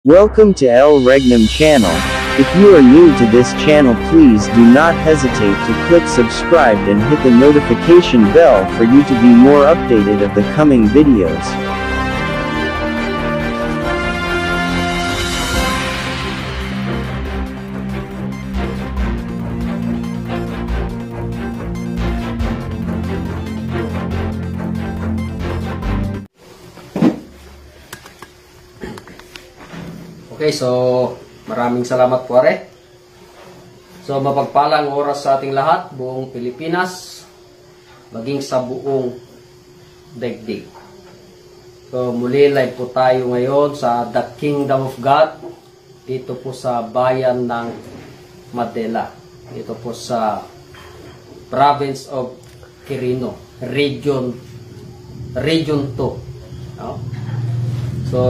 Welcome to El Regnum channel. If you are new to this channel, please do not hesitate to click subscribe and hit the notification bell for you to be more updated of the coming videos. Okay, so maraming salamat po, Are. So mapagpalang oras sa ating lahat, buong Pilipinas, maging sa buong daigdig. So muli live po tayo ngayon sa The Kingdom of God, dito po sa bayan ng Madela, dito po sa province of Quirino, region 2. No? So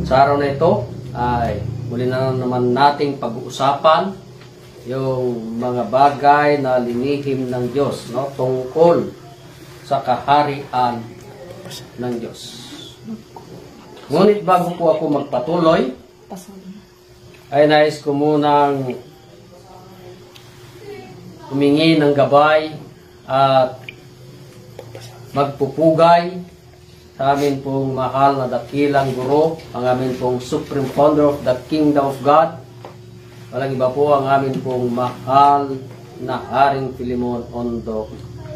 sa araw na ito ay muli na naman nating pag-uusapan yung mga bagay na linihim ng Diyos, no? Tungkol sa kaharian ng Diyos. Ngunit bago po ako magpatuloy, ay nais ko munang humingi ng gabay at magpupugay sa amin pong mahal na dakilang guro, ang amin pong Supreme Founder of the Kingdom of God. Walang iba po ang amin pong mahal na Haring Filimon Ondo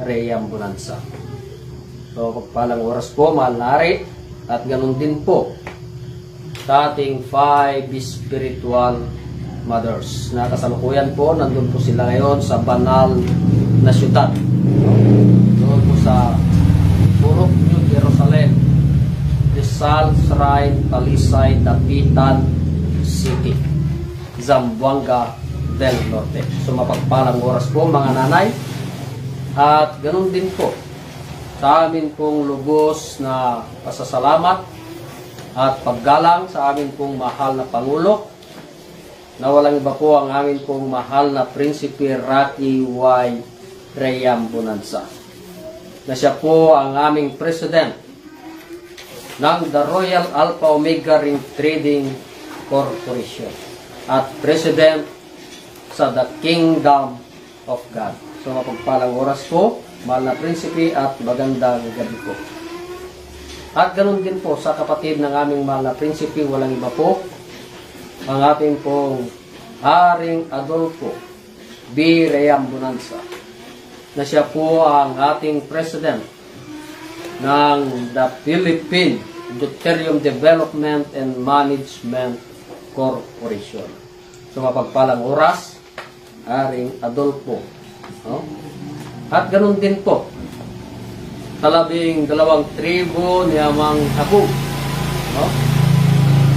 Reyam Bonanza. So, pagpalang oras po, mahal na Hari, at ganun din po sa ating 5 spiritual mothers. Nakasalukuyan po, nandun po sila ngayon sa banal na syudad. Doon po sa Purok New Jerusalem, Rizal, Shrine, Talisay, Dapitan City, Zamboanga del Norte. So mapagpalang oras po mga nanay, at ganun din po sa amin pong lubos na pasasalamat at paggalang sa amin pong mahal na Pangulo, na walang iba po ang amin pong mahal na Prinsipe Rocky Y. Reyam Bonanza, na siya po ang aming President ng The Royal Alpha Omega Ring Trading Corporation at President sa The Kingdom of God. So mapagpalang oras po, mahal na Prinsipe, at magandang gabi po. At ganun din po sa kapatid ng aming mahal na Prinsipe, walang iba po ang ating pong Haring Adolfo B. Reyam Bonanza, na siya po ang ating President ng the Philippine Deuterium Development and Management Corporation. So mapagpalang oras, Haring Adolfo. No? At ganun din po, talabing 2 tribo ni Amang Habog, no?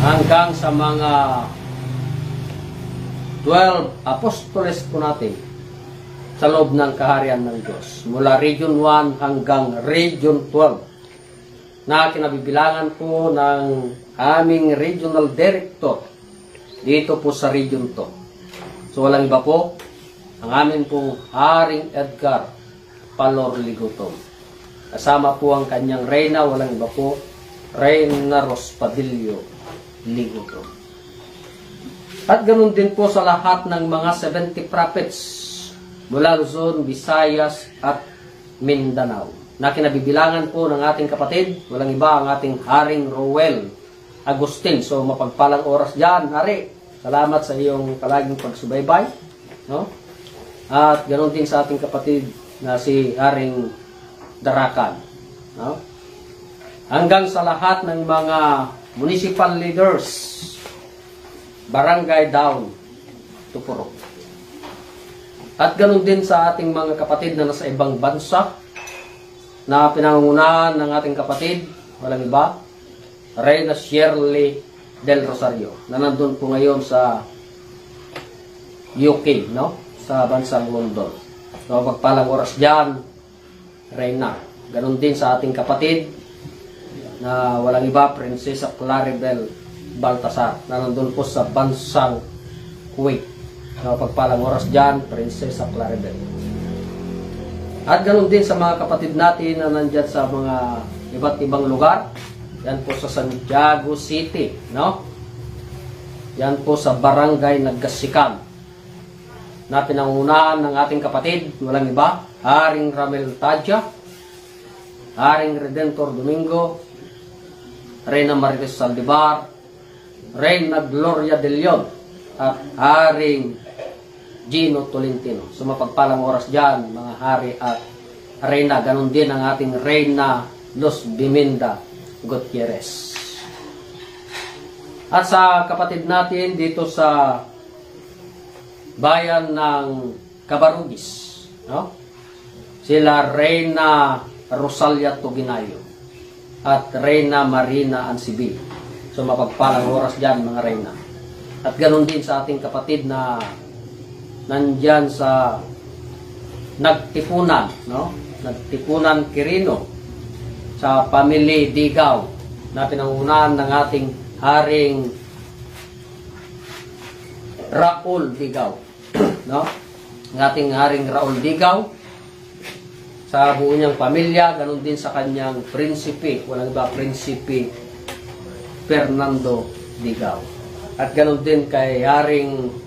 Hanggang sa mga 12 apostoles po natin sa loob ng kaharian ng Diyos, mula Region 1 hanggang Region 12, na kinabibilangan po ng aming Regional Director dito po sa Region 2. So walang iba po ang amin pong Haring Edgar Palor Ligutom. Kasama po ang kanyang Reyna, walang iba po, Reyna Rospadillo Ligutom. At ganun din po sa lahat ng mga 70 prophets mula Luzon, Visayas at Mindanao, na kinabibilangan po ng ating kapatid, walang iba ang ating Haring Rowel Agustin. So mapagpalang oras dyan, Hari. Salamat sa iyong palaging pagsubaybay, no? At ganoon din sa ating kapatid na si Haring Darakan, no? Hanggang sa lahat ng mga municipal leaders, barangay down to Purok. At ganoon din sa ating mga kapatid na nasa ibang bansa, na pinangungunahan ng ating kapatid, walang iba, Reyna Shirley del Rosario, na nandun po ngayon sa UK, no? Sa bansang London. So pagpalang oras dyan, Reyna. Ganoon din sa ating kapatid na walang iba, Prinsesa Claribel Baltasar, na nandun po sa bansang Kuwait. So pagpalang oras dyan, Prinsesa Claribel. At ganoon din sa mga kapatid natin na nandyan sa mga iba't ibang lugar, Yan po sa Santiago City, no? Yan po sa Barangay Nagasikan. Na pinangunahan ng ating kapatid, walang iba, Haring Ramel Tadja, Haring Redentor Domingo, Reyna Marites Saldivar, Reyna Gloria de Leon, at Haring Gino Tolentino. So mapagpalang oras dyan, mga hari at Reyna. Ganon din ang ating Reyna Los Biminda Gutierrez. At sa kapatid natin dito sa bayan ng Cabarugis, no? Sila Reyna Rosalia Tuginayo at Reyna Marina Ansibi. So mapagpalang oras dyan, mga Reyna. At ganon din sa ating kapatid na nandyan sa Nagtipunan, no? Nagtipunan Quirino, sa Family Digaw, na pinangunahan ng ating Haring Raul Digaw, no? Ang ating Haring Raul Digaw, sa buo niyang pamilya, ganun din sa kanyang prinsipe, walang iba, Prinsipe Fernando Digaw. At ganun din kay Haring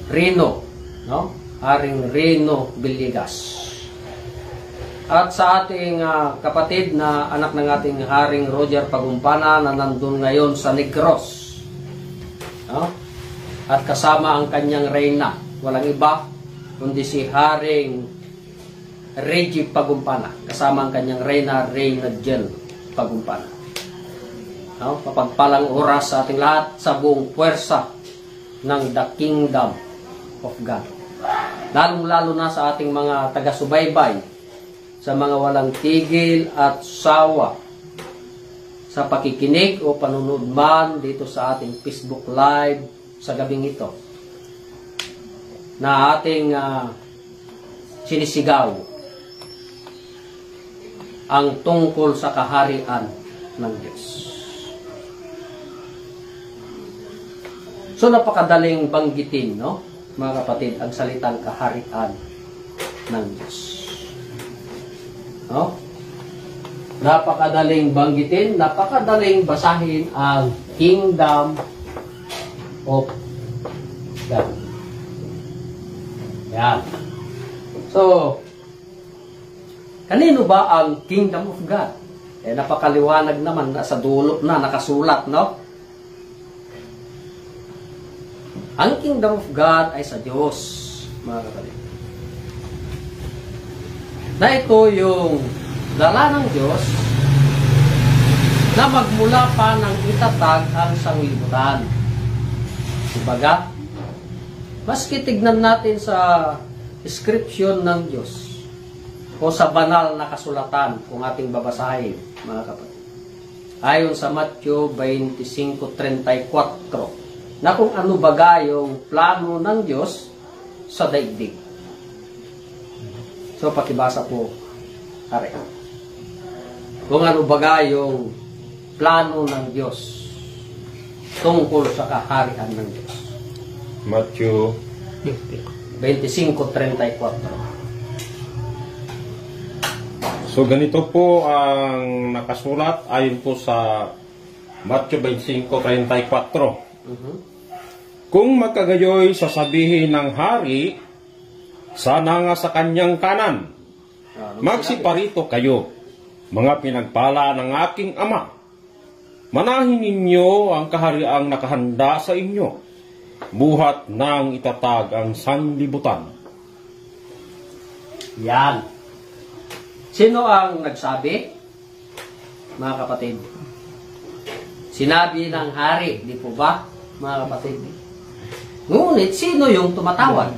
Rino, no? Haring Rino Villegas. At sa ating kapatid na anak ng ating Haring Roger Pagumpana na nandun ngayon sa Negros, no? At kasama ang kanyang reyna, walang iba kundi si Haring Reggie Pagumpana, kasama ang kanyang reyna, Reyna Jel Pagumpana. No? Papagpalang oras sa ating lahat sa buong puwersa ng The Kingdom of God. Lalong-lalo na sa ating mga taga-subaybay, sa mga walang tigil at sawa sa pakikinig o panunood man dito sa ating Facebook Live sa gabing ito, na ating sinisigaw ang tungkol sa kaharian ng Diyos. So napakadaling banggitin, no, mga kapatid, ang salitang kaharian ng Diyos. No? Napakadaling banggitin, napakadaling basahin ang Kingdom of God. Yan. So, kanino ba ang Kingdom of God? Napakaliwanag naman, nasa dulo na, nakasulat, no? Ang Kingdom of God ay sa Diyos, mga kapatid. Na ito yung dala ng Diyos na magmula pa ng itatag ang sanglibutan. Kumbaga, maski tignan natin sa description ng Diyos o sa banal na kasulatan kung ating babasahin, mga kapatid. Ayon sa Matthew 25:34, na kung ano baga yung plano ng Diyos sa daigdig. So, pakibasa po, are. Kung ano baga yung plano ng Diyos tungkol sa kaharian ng Diyos. Matthew 25:34. So ganito po ang nakasulat ayon po sa Matthew 25:34. Kung magkagayoy sasabihin ng hari, sana nga sa kanyang kanan, magsiparito kayo, mga pinagpala ng aking ama. Manahin ninyo ang kahariang nakahanda sa inyo, buhat nang itatag ang sanlibutan. Yan. Sino ang nagsabi? Mga kapatid. Sinabi ng hari, di po ba, mga kapatid? Ngunit, sino yung tumatawag?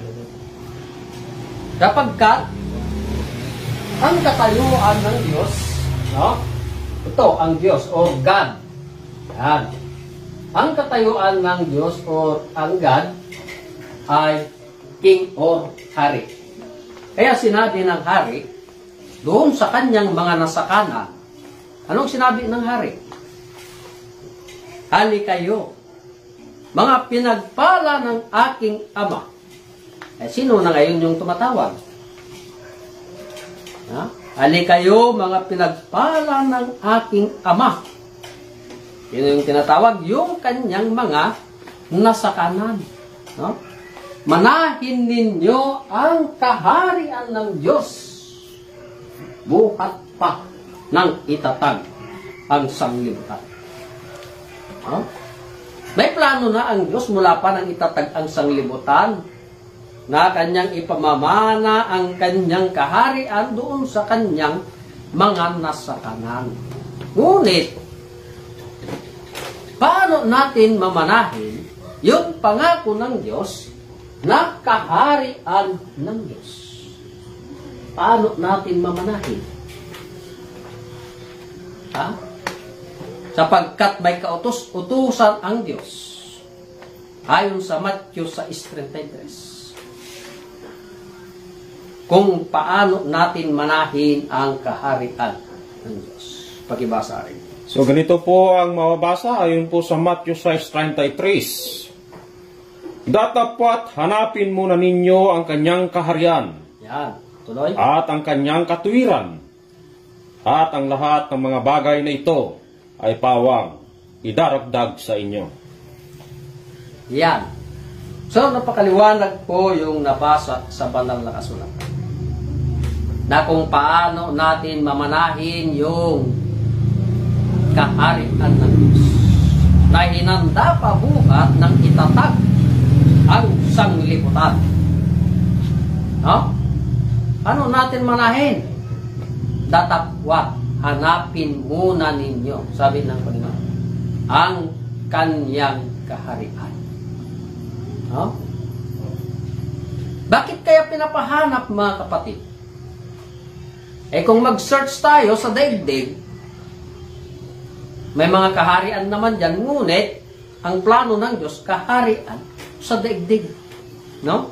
Kapagkat ang katayuan ng Diyos, no? Ito, ang Diyos, or God. Yan. Ang katayuan ng Diyos, or ang God, ay king or hari. Kaya sinabi ng hari, doon sa kanyang mga nasakana, anong sinabi ng hari? Hali kayo, mga pinagpala ng aking ama. Sino na ngayon yung tumatawag? Ha? Ali kayo mga pinagpala ng aking Ama. Yun yung tinatawag, yung kanyang mga nasa kanan. No? Manahin ninyo ang kaharian ng Diyos. Buhat pa ng itatag ang sanglibutan. No? May plano na ang Diyos mula pa ng itatag ang sanglibutan na kanyang ipamamana ang kanyang kaharian doon sa kanyang mga nasa kanan. Ngunit, paano natin mamanahin yung pangako ng Diyos na kaharian ng Diyos? Paano natin mamanahin? Ha? Sapagkat may kautos-utusan ang Diyos ayon sa Matthew 6:33 kung paano natin manahin ang kaharian ng Diyos. Pakibasa rin. So ganito po ang mababasa ayon po sa Matthew 6:33. Datapwat hanapin muna ninyo ang kanyang kaharian. Yan, tuloy. At ang kanyang katuwiran. At ang lahat ng mga bagay na ito ay pawang idaragdag sa inyo. Yan. So, napakaliwanag po yung nabasa sa banal na kasulatan. Na kung paano natin mamanahin yung kaharian ng Diyos. Na hinanda pa buhat ng itatag ang sanglibutan. No? Ano natin manahin? Datapwat, hanapin muna ninyo, sabi ng Panginoon, ang kanyang kaharian. No? Bakit kaya pinapahanap, mga kapatid? Kung mag-search tayo sa daigdig, may mga kaharian naman dyan, ngunit, ang plano ng Diyos, kaharian sa daigdig. No?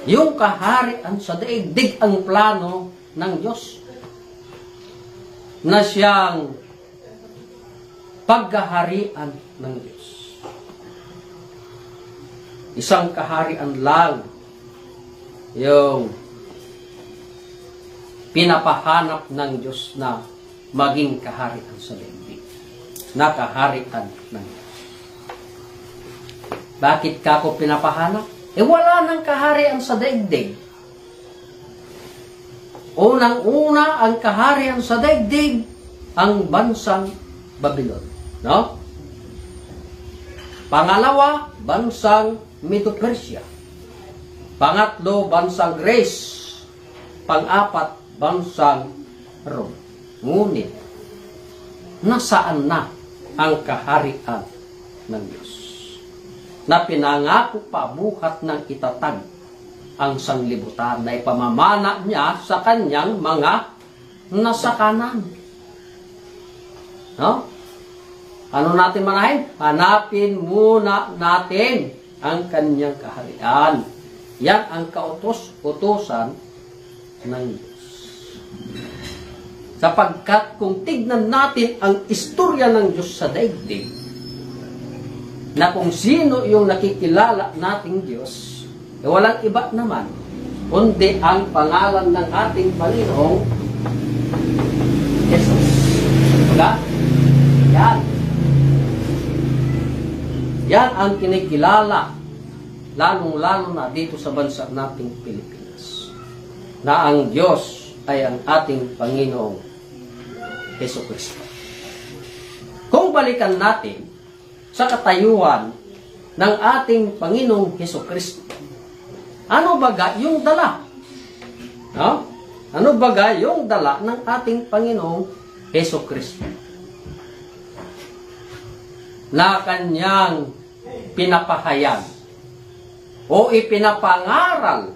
Yung kaharian sa daigdig ang plano ng Diyos. Na siyang paghaharian ng Diyos. Isang kaharian lang yung pinapahanap ng Diyos na maging kaharian sa daigdig. Na kaharian ng Diyos. Bakit ka ko pinapahanap? Wala nang kaharian sa daigdig. Unang-una ang kaharian sa daigdig, ang bansang Babylon. No? Pangalawa, bansang Medo-Persia. Pangatlo, bansang Greece. Pang-apat, bansang Rome. Ngunit, nasaan na ang kaharian ng Diyos? Na pinangako pa buhat ng itatag ang sanglibutan na ipamamana niya sa kanyang mga nasa kanan. No? Ano natin manahin? Hanapin muna natin ang kanyang kaharian. Yan ang kautos-utusan ng Diyos. Sapagkat kung tignan natin ang istorya ng Diyos sa daigdig, na kung sino yung nakikilala nating Diyos, walang iba naman, kundi ang pangalan ng ating Panginoong Jesus. Diba? Yan. Yan ang kinikilala, lalong-lalo na dito sa bansa nating Pilipinas, na ang Diyos ay ang ating Panginoong Jesucristo. Kung balikan natin sa katayuan ng ating Panginoong Jesucristo, ano baga yung dala? No? Ano baga yung dala ng ating Panginoong Jesucristo? Na kanyang pinapahayag o ipinapangaral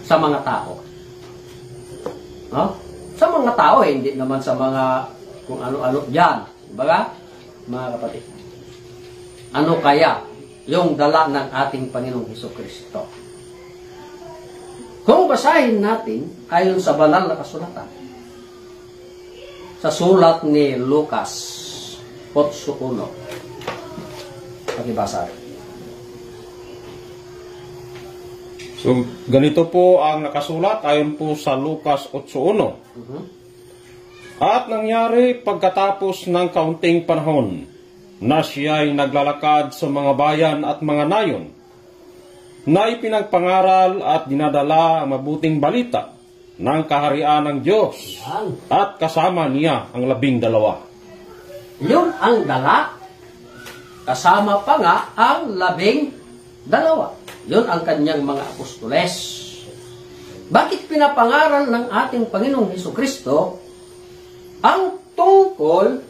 sa mga tao. No? Sa mga tao, hindi naman sa mga kung ano-ano dyan. Baga, mga kapatid. Ano kaya yung dala ng ating Panginoong Jesucristo? Kung basahin natin ayon sa banal na kasulatan, sa sulat ni Lucas 8:1. Pakibasa rin. So, ganito po ang nakasulat ayon po sa Lucas 8:1. At nangyari pagkatapos ng kaunting panahon na siya'y naglalakad sa mga bayan at mga nayon, na ipinagpangaral at dinadala ang mabuting balita ng kaharian ng Diyos, at kasama niya ang 12. Yun ang dala. Kasama pa nga ang 12. Yun ang kanyang mga apostoles. Bakit pinapangaral ng ating Panginoong Hesukristo ang tungkol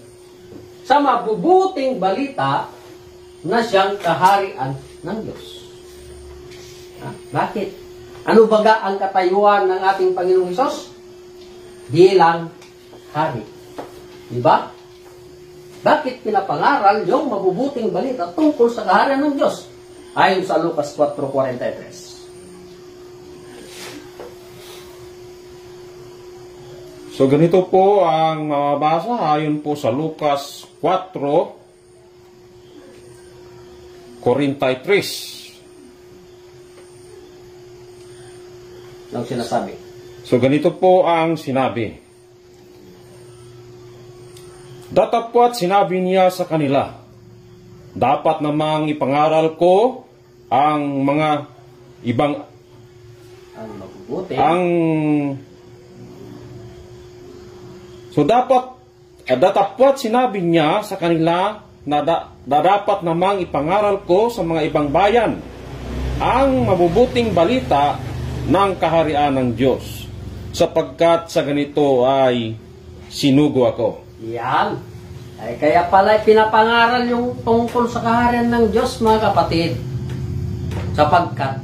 sa mabubuting balita na siyang kaharian ng Diyos? Bakit? Ano baga ang katayuan ng ating Panginoong Hesus? Bilang hari. Diba? Bakit pinapangaral yung mabubuting balita tungkol sa kaharian ng Diyos? Ayon sa Lucas 4:43. So ganito po ang mababasa ayon po sa Lucas 4:43. Ang sinasabi. So ganito po ang sinabi. Datapwat sinabi niya sa kanila, dapat namang ipangaral ko ang mga ibang Ang mabubuti. So datapwat sinabi niya sa kanila na dapat namang ipangaral ko sa mga ibang bayan ang mabubuting balita ng kaharian ng Diyos, sapagkat sa ganito ay sinugo ako. Yan. Ay, kaya pala pinapangaral yung tungkol sa kaharian ng Diyos, mga kapatid. Sapagkat,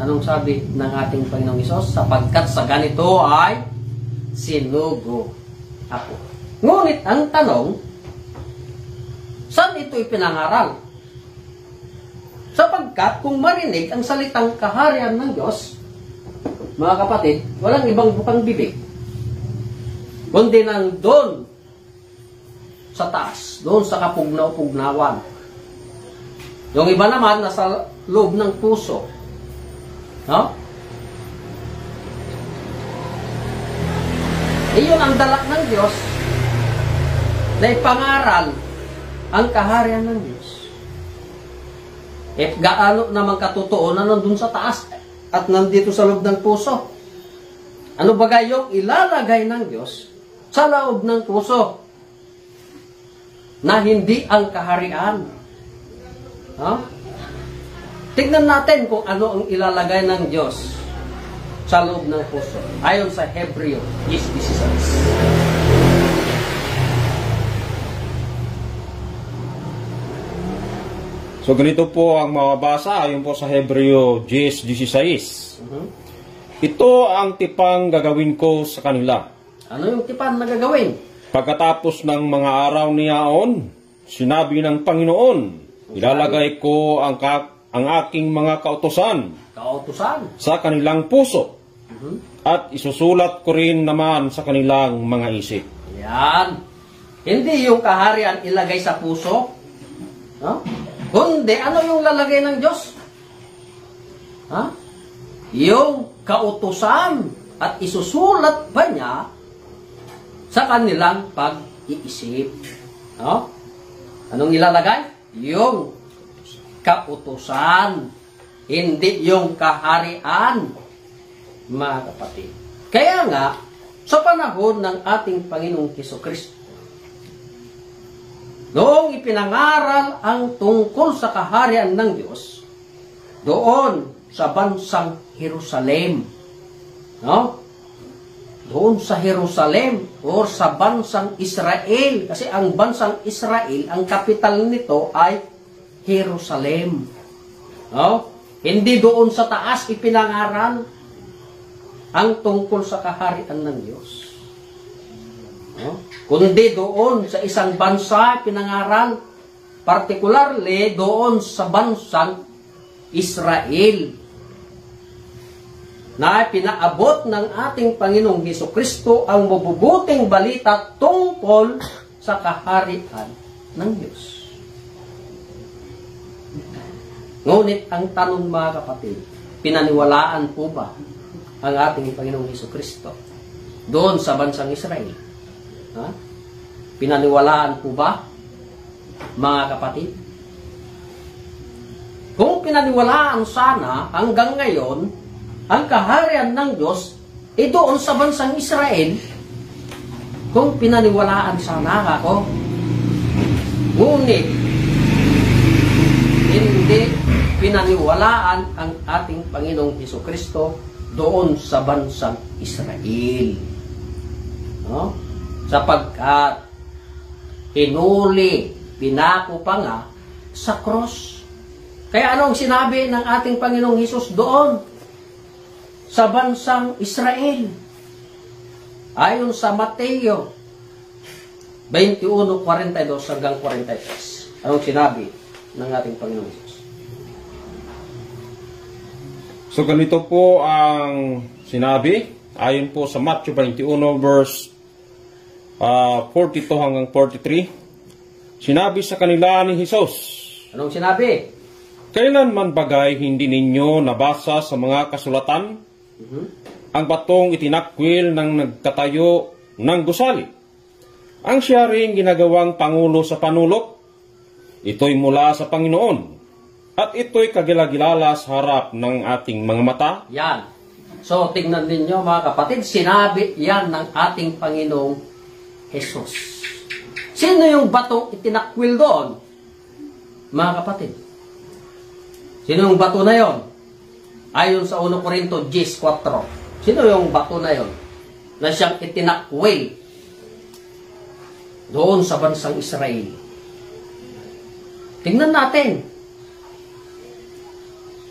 anong sabi ng ating Panginoong Hesus? Sapagkat sa ganito ay sinugo ako. Ngunit ang tanong, saan ito ipinangaral? Sapagkat kung marinig ang salitang kaharian ng Diyos, mga kapatid, walang ibang bukang bibig, kundi nandun sa taas, doon sa kapugnaw-pugnawan. Yung iba naman, nasa loob ng puso. No? Iyon ang dala ng Diyos na ipangaral ang kaharian ng Diyos. Gaano naman katotoo na nandun sa taas at nandito sa loob ng puso? Ano ba yung ilalagay ng Diyos sa loob ng puso na hindi ang kaharian? Tignan natin kung ano ang ilalagay ng Diyos sa loob ng puso. Ayon sa Hebreo 10:16. So ganito po ang mababasa ayon po sa Hebreo 10:16. Ito ang tipang gagawin ko sa kanila. Ano yung tipan na gagawin? Pagkatapos ng mga araw niyaon, sinabi ng Panginoon, ilalagay ko ang aking mga kautusan sa kanilang puso, at isusulat ko rin naman sa kanilang mga isip. Yan. Hindi yung kaharian ilagay sa puso. No? Kundi, ano yung lalagay ng Diyos? Yung kautusan, at isusulat pa niya sa kanilang pag-iisip. No? Anong ilalagay? Yung kautusan, hindi yung kaharian, mga kapatid. Kaya nga, sa panahon ng ating Panginoong Hesukristo, noong ipinangaral ang tungkol sa kaharian ng Diyos, doon sa bansang Jerusalem, no? Doon sa Jerusalem o sa bansang Israel, kasi ang bansang Israel, ang kapital nito ay Jerusalem. No? Hindi doon sa taas ipinangaral ang tungkol sa kaharian ng Diyos. No? Kundi doon sa isang bansa pinangaral, particularly doon sa bansang Israel, na pinaabot ng ating Panginoong Hesukristo ang mabubuting balita tungkol sa kaharian ng Diyos. Ngunit ang tanong, mga kapatid, pinaniwalaan po ba ang ating Panginoong Hesukristo doon sa bansang Israel? Ha? Pinaniwalaan po ba, mga kapatid? Kung pinaniwalaan sana hanggang ngayon ang kaharian ng Diyos doon sa bansang Israel, kung pinaniwalaan sana ako, ngunit hindi pinaniwalaan ang ating Panginoong Hesukristo doon sa bansang Israel. No? Sapagkat hinuli, pinako pa nga sa cross. Kaya anong sinabi ng ating Panginoong Hesus doon sa bansang Israel? Ayon sa Mateo 21:42 hanggang 43. Anong sinabi ng ating Panginoong Hesus? So ganito po ang sinabi, ayon po sa Matthew 21 verse 42 hanggang 43. Sinabi sa kanila ni Jesus, anong sinabi? kailanman bagay hindi ninyo nabasa sa mga kasulatan ang batong itinakwil ng nagtatayo ng gusali? Ang siya rin ginagawang pangulo sa panulok, ito'y mula sa Panginoon. At ito'y kagilagilala sa harap ng ating mga mata. Yan. So, tingnan ninyo mga kapatid, sinabi yan ng ating Panginoong Jesus. Sino yung batong itinakwil doon? Mga kapatid. Sino yung bato na yon? Ayon sa 1 Corinto 10:4. Sino yung bato na yon? Na siyang itinakwil doon sa bansang Israel. Tingnan natin.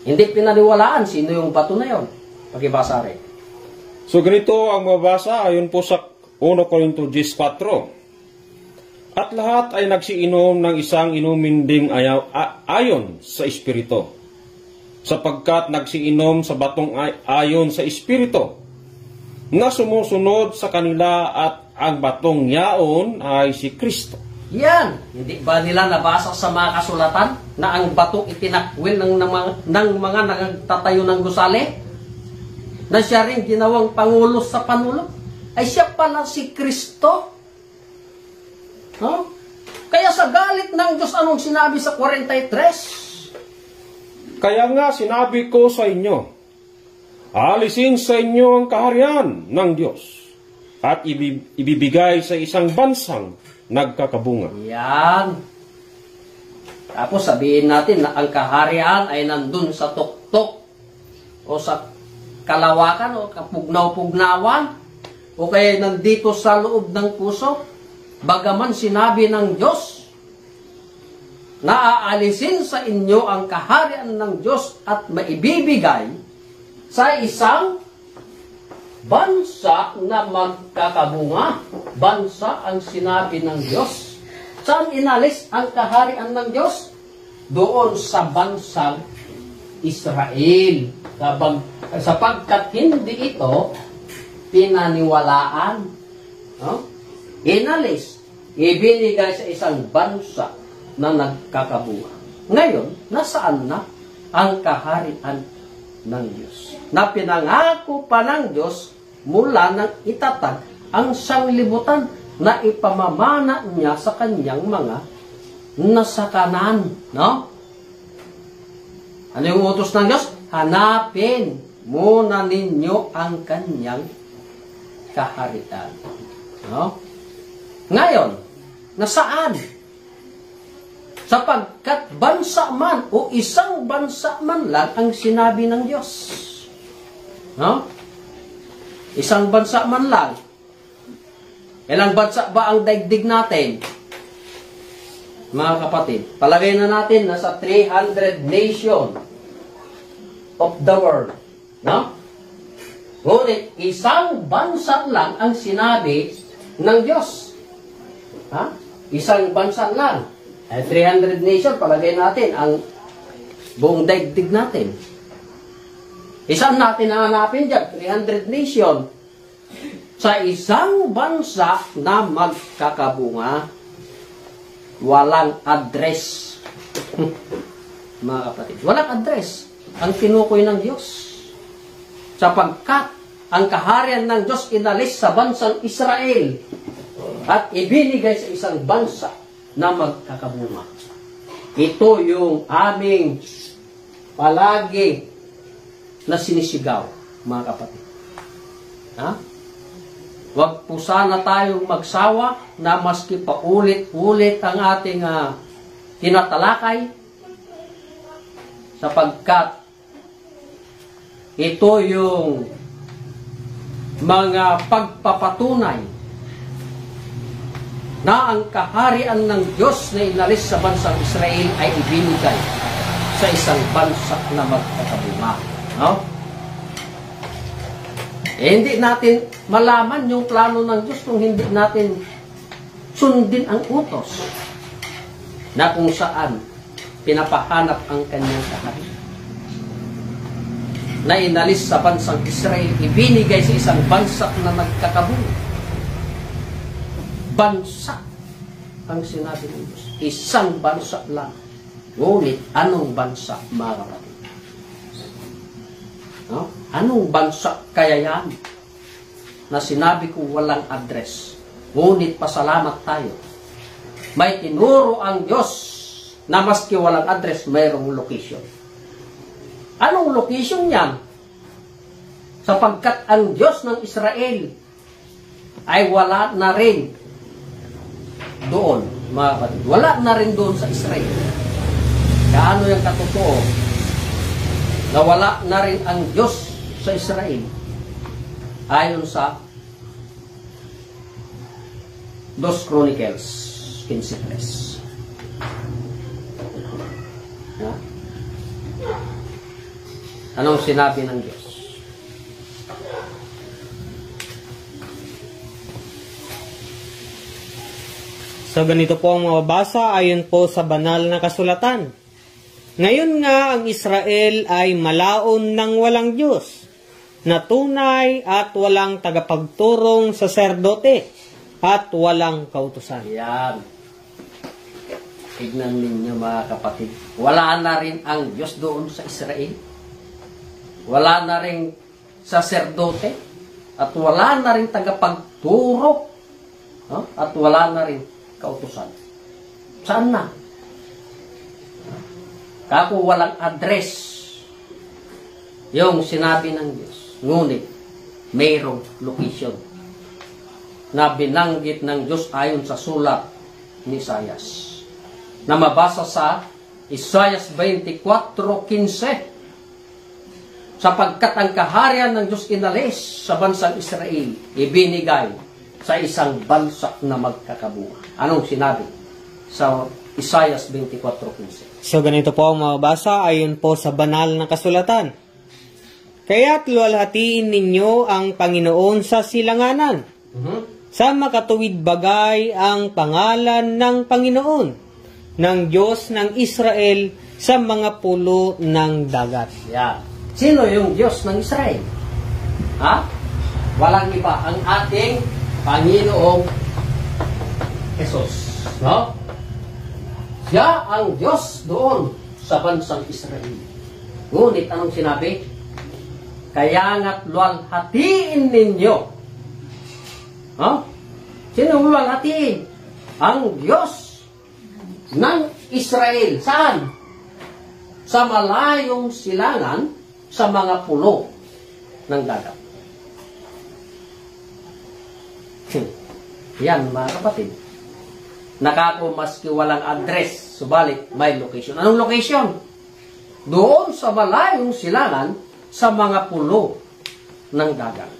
Hindi pinaniwalaan sino yung bato na yon. Pakibasa rin. So ganito ang mabasa ayon po sa 1 Corinto 10:4. At lahat ay nagsiinom ng isang inumin ding ayon sa Espiritu, sapagkat nagsiinom sa batong ayon sa Espiritu na sumusunod sa kanila, at ang batong yaon ay si Kristo. Yan. Hindi ba nila nabasa sa mga kasulatan na ang batong itinakwil ng mga nagtatayo ng gusali? Na siya rin ginawang pangulo sa panulok? Ay siya pala si Kristo. No? Kaya sa galit ng Diyos, anong sinabi sa 43? Kaya nga sinabi ko sa inyo, alisin sa inyo ang kaharian ng Diyos at ibibigay sa isang bansang nagkakabunga. Yan. Tapos sabihin natin na ang kaharian ay nandun sa tuktok o sa kalawakan o kapugnaw-pugnawan o kaya nandito sa loob ng puso. Bagaman sinabi ng Diyos na aalisin sa inyo ang kaharian ng Diyos at maibibigay sa isang bansa na magkakabunga. Bansa ang sinabi ng Diyos. Saan inalis ang kaharian ng Diyos? Doon sa bansang Israel. Sapagkat hindi ito pinaniwalaan. No? Inalis, ibinigay sa isang bansa na nagkakabunga. Ngayon, nasaan na ang kaharian ng Diyos? Na pinangako pa ng Diyos mula nang itatag ang sanglibutan na ipamamana niya sa kanyang mga nasakanan. No? Ano yung utos ng Diyos? Hanapin muna ninyo ang kanyang kaharian. No? Ngayon, nasaan? Sapagkat bansa man o isang bansa man lang ang sinabi ng Diyos. No? Isang bansa man lang. Ilang bansa ba ang daigdig natin? Mga kapatid, palagay na natin na sa 300 nation of the world. No? Ngunit isang bansa lang ang sinabi ng Diyos. Ha? Isang bansa lang. 300 nation, palagay natin ang buong daigdig natin. Isang natin hanapin dyan, 300 nation. Sa isang bansa na magkakabunga, walang address. Mga kapatid, walang address. ang tinukoy ng Diyos. Sapagkat ang kaharian ng Diyos inalis sa bansang Israel at ibinigay sa isang bansa na magkakabunga. Ito yung aming palagi na sinisigaw, mga kapatid. Ha? Huwag po sana tayong magsawa na maski paulit-ulit ang ating tinatalakay sapagkat ito yung mga pagpapatunay na ang kaharian ng Diyos na inalis sa bansang Israel ay ibinigay sa isang bansa na magkakabunga. No? Hindi natin malaman yung plano ng Diyos kung hindi natin sundin ang utos na kung saan pinapahanap ang kanyang kaharian. Na inalis sa bansang Israel, ibinigay sa isang bansa na magkakabunga. Bansa ang sinabi ng Diyos. Isang bansa lang. Ngunit, anong bansa, mga kapatid? No? Anong bansa kaya yan? Na sinabi ko walang address. Ngunit, pasalamat tayo. May tinuro ang Diyos na maski walang address, mayroong location. Anong location niyan? Sapagkat ang Diyos ng Israel ay wala na rin doon, mga kapatid. Wala na rin doon sa Israel. Kaano yung katotoo? Na wala na rin ang Diyos sa Israel. Ayon sa 2 Chronicles 15:3. Ha? Anong sinabi ng Diyos? So ganito po ang mababasa ayon po sa banal na kasulatan. Ngayon nga ang Israel ay malaon ng walang Diyos, na tunay at walang tagapagturong saserdote at walang kautusan. Yan. Tignan ninyo mga kapatid. Wala na rin ang Diyos doon sa Israel. Wala na rin saserdote. At wala na rin tagapagturo. At wala na rin kautusan. Saan na? Kako walang address yung sinabi ng Diyos. Ngunit, mayroong location na binanggit ng Diyos ayon sa sulat ni Isaias. Na mabasa sa Isaias 24:15. Sapagkat ang kaharian ng Diyos inalis sa bansang Israel, ibinigay sa isang bansa na magkakabunga. Anong sinabi sa Isaias 24:15? So ganito po ang mababasa ayon po sa banal na kasulatan. Kaya't luwalhatiin ninyo ang Panginoon sa silanganan. Sa makatuwid bagay ang pangalan ng Panginoon, ng Diyos ng Israel sa mga pulo ng dagat. Yeah. Sino yung Diyos ng Israel? Ha? Walang iba. Ang ating Panginoong Jesus. No? Siya ang Diyos doon sa bansang Israel. Ngunit anong sinabi? Kaya nga't luwalhatiin ninyo. Huh? Sino luwalhatiin? Ang Diyos ng Israel. Saan? Sa malayong silangan sa mga pulo ng dagat. Yan mga kapatid. Nakako maski walang address, subalit may location. Anong location? Doon sa malayong silangan sa mga pulo ng dagat.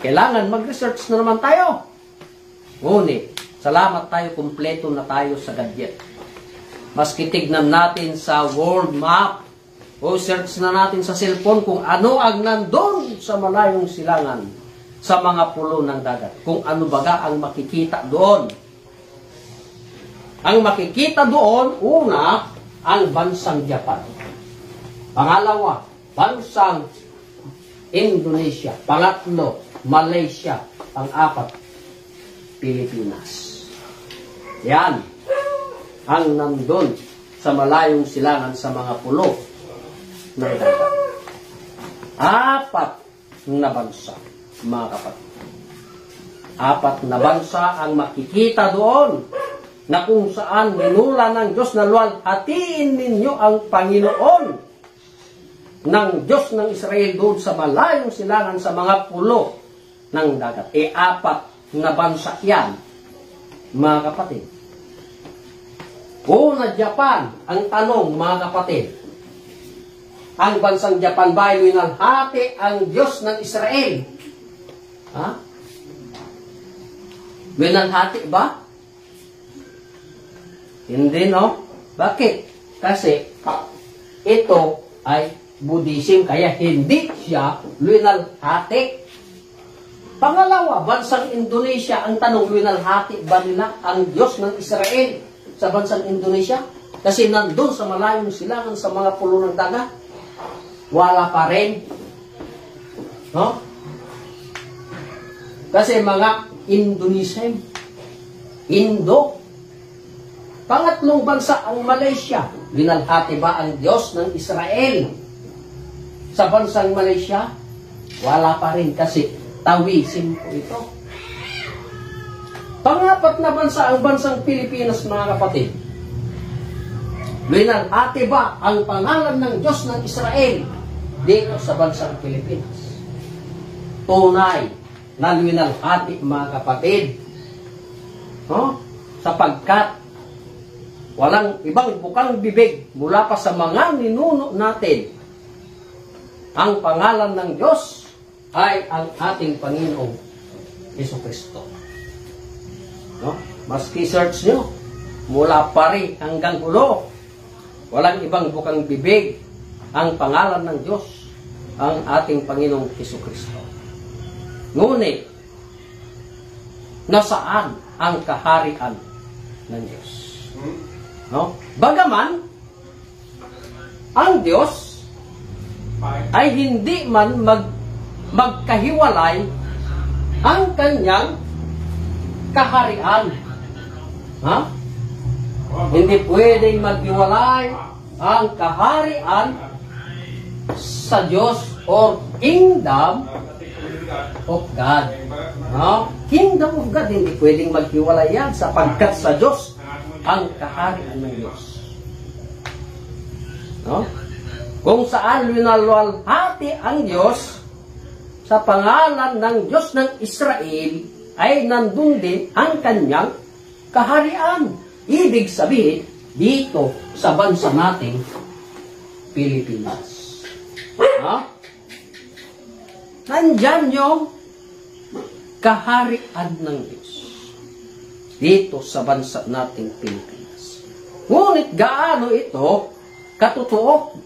Kailangan mag-research na naman tayo. Ngunit, salamat tayo, kumpleto na tayo sa gadget. Maski tignan natin sa world map o search na natin sa cellphone kung ano ang nandun sa malayong silangan sa mga pulo ng dagat. Kung ano baga ang makikita doon. Ang makikita doon, una, ang bansang Japan. Pangalawa, bansang Indonesia. Pangatlo, Malaysia. Pang-apat, Pilipinas. Yan ang nandun sa malayong silangan sa mga pulo ng dagat. 4 na bansa, mga kapatid. 4 na bansa ang makikita doon na kung saan minula ng Diyos na luwalhatiin ninyo ang Panginoon ng Diyos ng Israel doon sa malayong silangan sa mga pulo ng dagat. 4 na bansa yan, mga kapatid. Una, Japan. Ang tanong, mga kapatid, ang bansang Japan ba ay winalhati ang Diyos ng Israel? Ha? Winalhati ba? Hindi, no? Bakit? Kasi ito ay Buddhism, kaya hindi siya winalhati. Pangalawa, bansang Indonesia. Ang tanong, winalhati ba nila ang Diyos ng Israel sa bansang Indonesia? Kasi nandun sa malayong silangan sa mga pulo ng dagat. Wala pa rin. No? Kasi mga Indonesian, Indo. Pangatlong bansa ang Malaysia. Winalhati ba ang Diyos ng Israel sa bansang Malaysia? Wala pa rin kasi tawisin po ito. Pangapat na bansa ang bansang Pilipinas, mga kapatid. Winalhati ba ang pangalan ng Diyos ng Israel dito sa bansang Pilipinas? Tunay na winalhati, mga kapatid. No? Sapagkat walang ibang bukang bibig mula pa sa mga ninuno natin. Ang pangalan ng Diyos ay ang ating Panginoong Jesucristo. No? Maski search nyo, mula pari hanggang ulo, walang ibang bukang bibig. Ang pangalan ng Diyos, ang ating Panginoong Jesucristo. Ngunit, nasaan ang kaharian ng Diyos? No? Bagaman, ang Diyos ay hindi man magkahiwalay ang kanyang kaharian. Ha? Hindi pwedeng maghiwalay ang kaharian sa Diyos or Kingdom of God. No? Kingdom of God, hindi pwedeng maghiwalay yan sapagkat sa Diyos ang kaharian ng Diyos. No? Kung saan winalwalhati ang Diyos sa pangalan ng Diyos ng Israel, ay nandun din ang kanyang kaharian. Ibig sabihin, dito sa bansa nating Pilipinas. Ha? Nandyan yung kaharian ng Diyos dito sa bansa nating Pilipinas. Ngunit gaano ito katotoo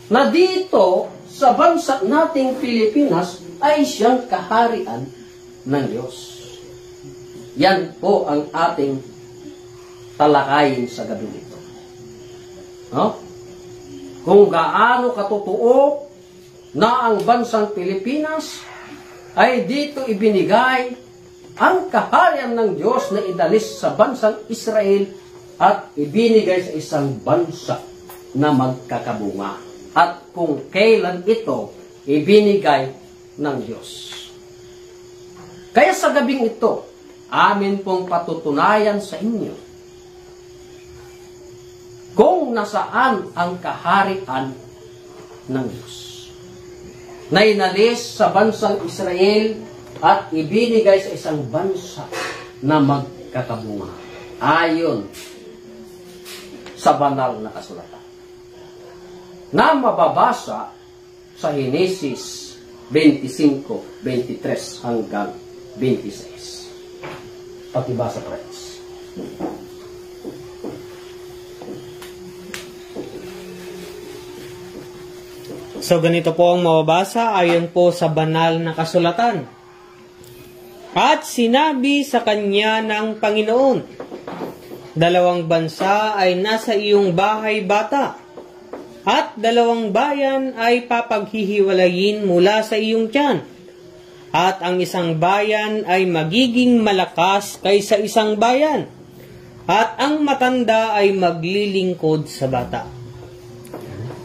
na dito sa bansa nating Pilipinas ay siyang kaharian ng Diyos. Yan po ang ating talakayin sa gabi nito. No? Kung gaano katotoo na ang bansang Pilipinas ay dito ibinigay ang kaharian ng Diyos na idalis sa bansang Israel at ibinigay sa isang bansa na magkakabunga. At kung kailan ito ibinigay ng Diyos. Kaya sa gabing ito, amin pong patutunayan sa inyo kung nasaan ang kaharian ng Diyos na inalis sa bansang Israel at ibinigay sa isang bansa na magkakabunga ayon sa banal na kasulatan na mababasa sa Henesis 25:23 hanggang 26. Pakibasa, friends. So ganito po ang mababasa ayon po sa banal na kasulatan. At sinabi sa kanya ng Panginoon, 2 bansa ay nasa iyong bahay bata, at 2 bayan ay papaghihiwalayin mula sa iyong tiyan, at ang isang bayan ay magiging malakas kaysa isang bayan, at ang matanda ay maglilingkod sa bata.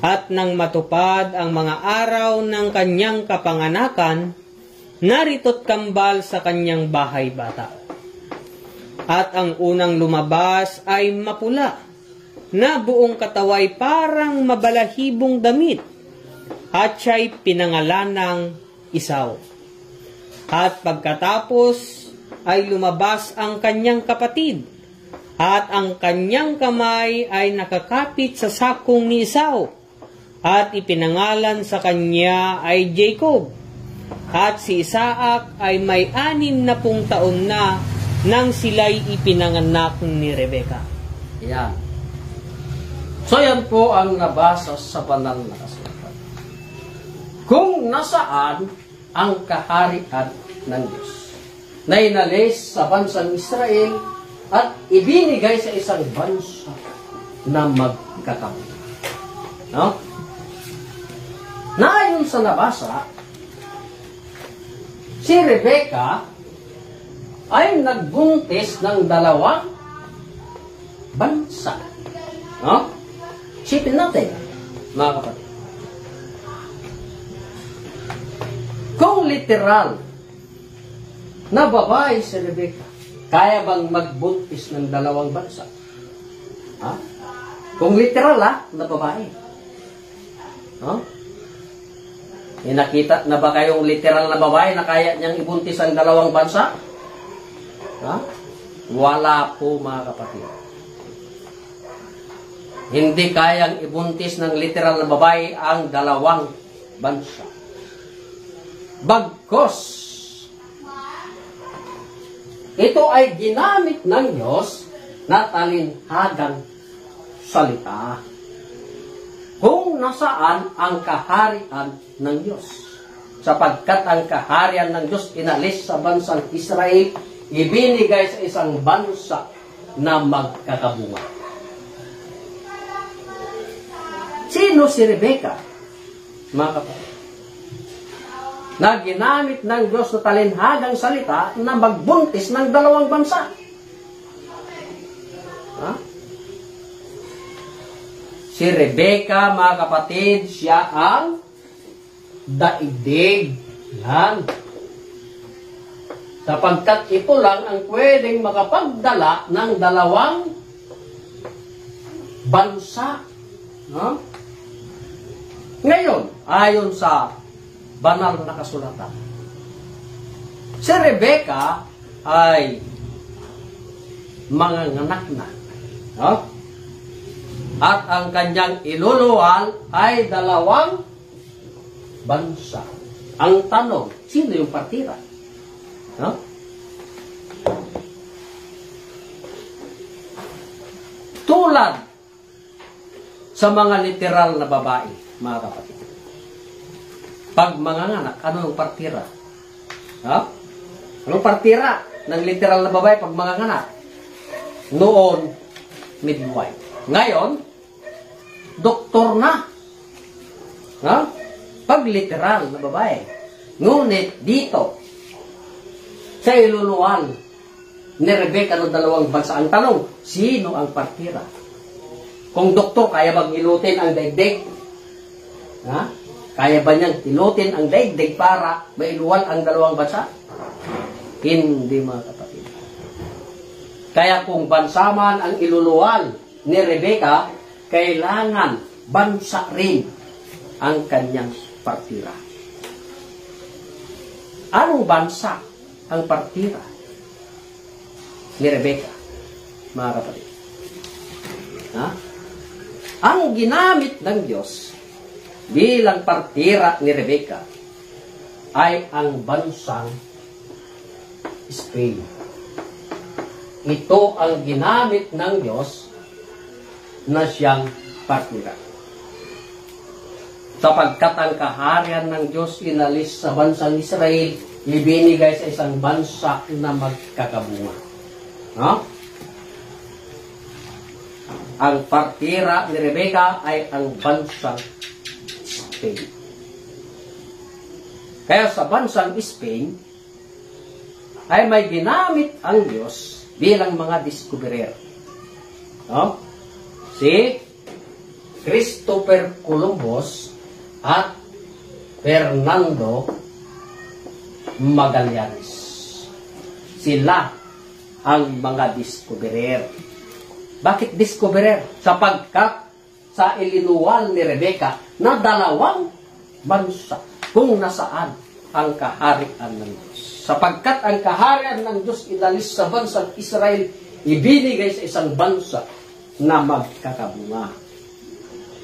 At nang matupad ang mga araw ng kanyang kapanganakan, narito't kambal sa kanyang bahay bata. At ang unang lumabas ay mapula, na buong kataway parang mabalahibong damit, at siya'y pinangalanang Isaw. At pagkatapos ay lumabas ang kanyang kapatid, at ang kanyang kamay ay nakakapit sa sakong ni Isaw, at ipinangalan sa kanya ay Jacob. At si Isaac ay may 60 taon na nang sila'y ipinanganak ni Rebeka. Yan. So yan po ang nabasa sa banal na kasulatan. Kung nasaan ang kaharian ng Diyos na inalis sa bansang Israel at ibinigay sa isang bansa na magkakamit. No? Na ayon sa nabasa, si Rebeka ay nagbuntis ng 2 bansa. No? Sipin natin, mga kapatid. Kung literal na babae si Rebeka, kaya bang magbuntis ng 2 bansa? Ha? Kung literal na babae. Ha? Nakita na ba kayong literal na babae na kaya niyang ibuntis ang 2 bansa? Ha? Wala po, mga kapatid. Hindi kayang ibuntis ng literal na babae ang 2 bansa. Bagkos, ito ay ginamit ng Diyos na talinhagang salita kung nasaan ang kaharian ng Diyos. Sapagkat ang kaharian ng Diyos inalis sa bansang Israel, ibinigay sa isang bansa na magkakabunga. Sino si Rebeka, mga kapatid? Na ginamit ng Diyos na talinhagang salita na magbuntis ng 2 bansa. Ha? Si Rebeka, mga kapatid, siya ang daigdig. Yan. Sapagkat ito lang ang pwedeng makapagdala ng 2 bansa. No? Ngayon, ayon sa banal na kasulatan, si Rebeka ay manganganak na. No? At ang kanyang iluluwal ay 2 bansa. Ang tanong, sino yung partira? No? Tulad sa mga literal na babae, mga kapatid. Pag manganganak, ano yung partira? Ha? Anong partira ng literal na babae pag manganganak? Noon, midwife. Ngayon, doktor na. Ha? Pag literal na babae. Ngunit dito, sa iluluwal ni Rebeka ng 2 bansa. Ang tanong, sino ang partira? Kung doktor, kaya bang hilutin ang daigdig? Ha? Kaya ba niyang hilutin ang daigdig para mailuwal ang 2 bansa? Hindi, mga kapatid. Kaya kung bansa man ang iluluwal ni Rebeka, kailangan bansa rin ang kanyang partira. Anong bansa ang partira ni Rebeka, mga kapatid? Ha? Ang ginamit ng Diyos bilang partira ni Rebeka ay ang bansang Spain. Ito ang ginamit ng Diyos na siyang partira. Sapagkat ang kaharian ng Diyos inalis sa bansang Israel, ibinigay sa isang bansa na magkakabunga. No? Ang partira ni Rebeka ay ang bansang Spain. Kaya sa bansang Spain, ay may ginamit ang Diyos bilang mga diskuberer. No? Si Christopher Columbus at Fernando Magallanes. Sila ang mga discoverer. Bakit discoverer? Sapagkat sa ilinuwal ni Rebecca na dalawang bansa kung nasaan ang kaharian ng Diyos. Sapagkat ang kaharian ng Diyos inalis sa bansang Israel, ibinigay sa isang bansa na magkakabunga.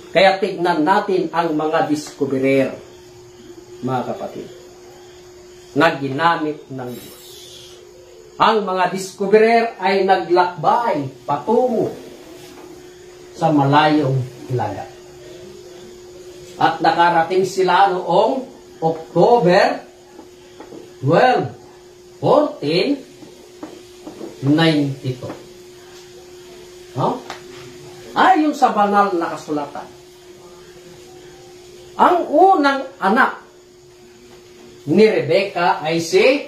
Kaya tignan natin ang mga discoverer, mga kapatid, na ginamit ng Diyos. Ang mga discoverer ay naglakbay patungo sa malayong hilaga. At nakarating sila noong October 12, 1492. No? Ayon sa banal na kasulatan, ang unang anak ni Rebecca ay si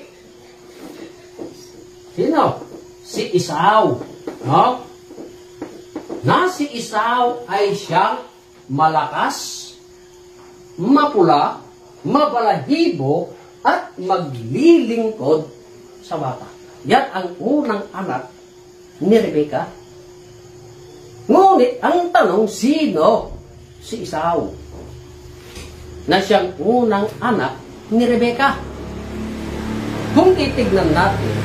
Esau. No? Na si Esau ay siyang malakas, mapula, mabalahibo, at maglilingkod sa bata. Yan ang unang anak ni Rebecca. Ngunit ang tanong, sino si Esau? Na siyang unang anak ni Rebecca. Kung titignan natin,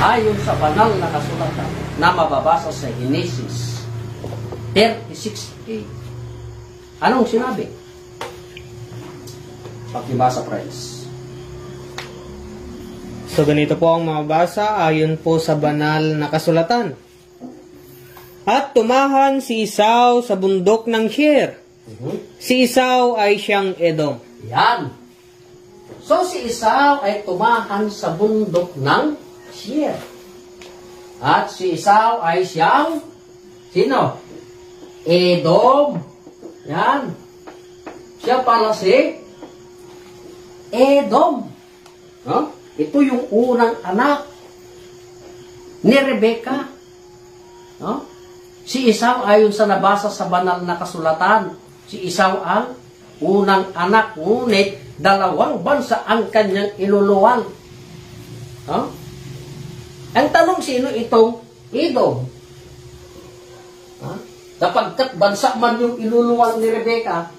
ayon sa banal na kasulatan na mababasa sa Genesis 36:8, anong sinabi? Pakibasa, friends. So ganito po ang mababasa ayon po sa banal na kasulatan. At tumahan si Esau sa bundok ng Seir. Si Esau ay siyang Edom. Yan. So si Esau ay tumahan sa bundok ng Seir. At si Esau ay siyang sino? Edom. Yan. Siya pala si Edom. Huh? Ito yung unang anak ni Rebecca. Huh? Si Esau ayon sa nabasa sa banal na kasulatan, si Esau ang unang anak, ngunit dalawang bansa ang kanyang iluluwal. Huh? Ang tanong, sino itong Edom? Huh? Sapagkat bansa man yung iluluwal ni Rebecca,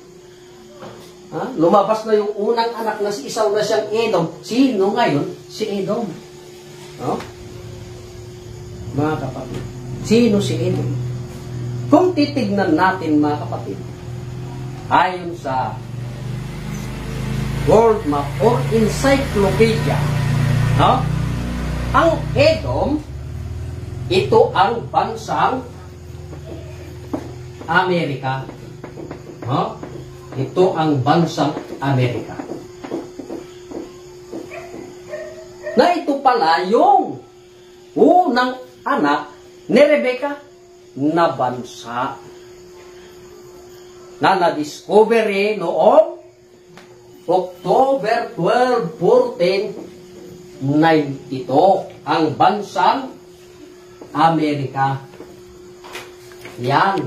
lumabas na yung unang anak na si Esau na siyang Edom. Sino ngayon? Si Edom. No? Mga kapatid, sino si Edom? Kung titignan natin, mga kapatid, ayon sa World Map or Encyclopedia, no? Ang Edom, ito ang bansang Amerika. No? Ito ang bansang Amerika. Na ito pala yung unang anak ni Rebecca na bansa na na-discover noong October 12, 1492. Ang bansang Amerika. Yan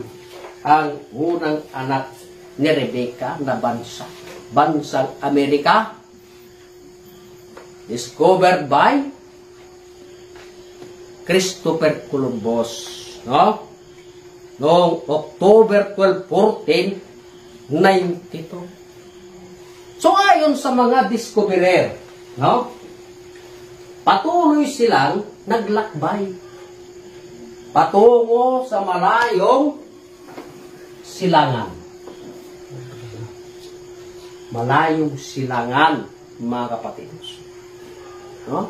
ang unang anak ni Rebecca na bansa. Bansang Amerika, discovered by Christopher Columbus. No? Noong October 12, 1492. So ayon sa mga discoverer, no? Patuloy silang naglakbay patungo sa malayong silangan. Malayong silangan, mga kapatid. No?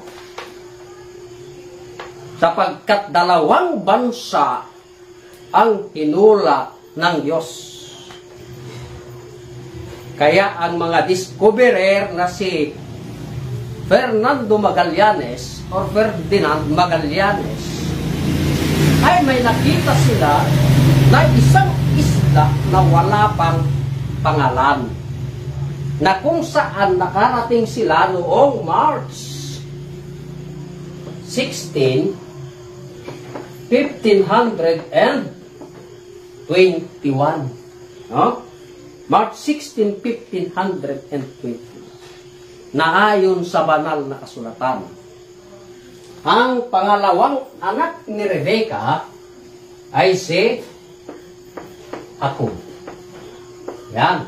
Sapagkat dalawang bansa ang hinula ng Diyos. Kaya ang mga discoverer na si Fernando Magallanes or Ferdinand Magallanes ay may nakita sila na isang isla na wala pang pangalan, na kung saan nakarating sila noong March 16, 1592. 1521. No? March 16, 1520. Naayon sa banal na kasulatan, ang pangalawang anak ni Rebecca ay si Jacob. Yan.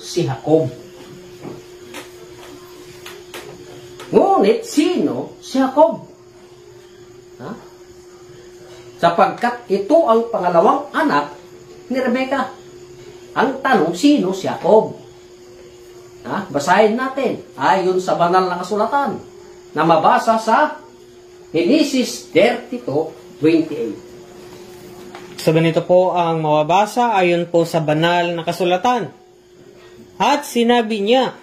Si Jacob. Ngunit, sino si Jacob? Ha? Sapagkat ito ang pangalawang anak ni Rebecca. Ang tanong, sino si Jacob? Ha? Basahin natin ayon sa banal na kasulatan na mabasa sa Genesis 32:28. So ganito po ang mababasa ayon po sa banal na kasulatan. At sinabi niya,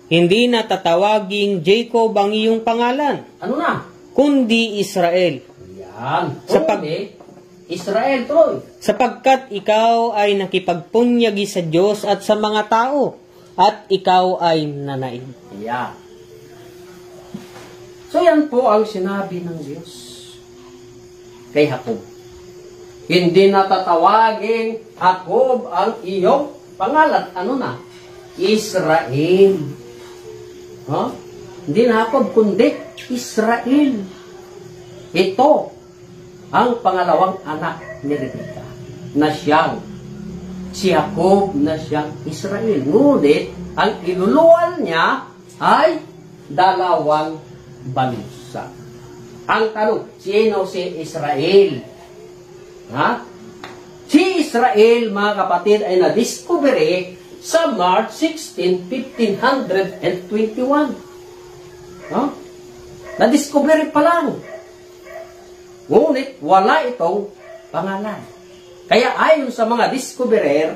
hindi na tatawaging Jacob ang iyong pangalan, Ano na? kundi Israel. Yan. Sapag- Israel, Troy. Sapagkat ikaw ay nakipagpunyagi sa Diyos at sa mga tao, at ikaw ay nanaig. Yan. So yan po ang sinabi ng Diyos kay Jacob. Hindi na tatawagin Jacob ang iyong pangalan. Ano na? Israel. Huh? Hindi na Jacob, kundi Israel. Ito ang pangalawang anak ni Rebecca na siyang si Jacob na siyang Israel. Ngunit ang iluluwal niya ay dalawang bansa. Ang tanong, sino si Israel? Ha? Si Israel, mga kapatid, ay na-discovery sa March 16, 1521. Ha? Na-discovery pa lang. Ngunit wala itong pangalan. Kaya ayon sa mga discoverer,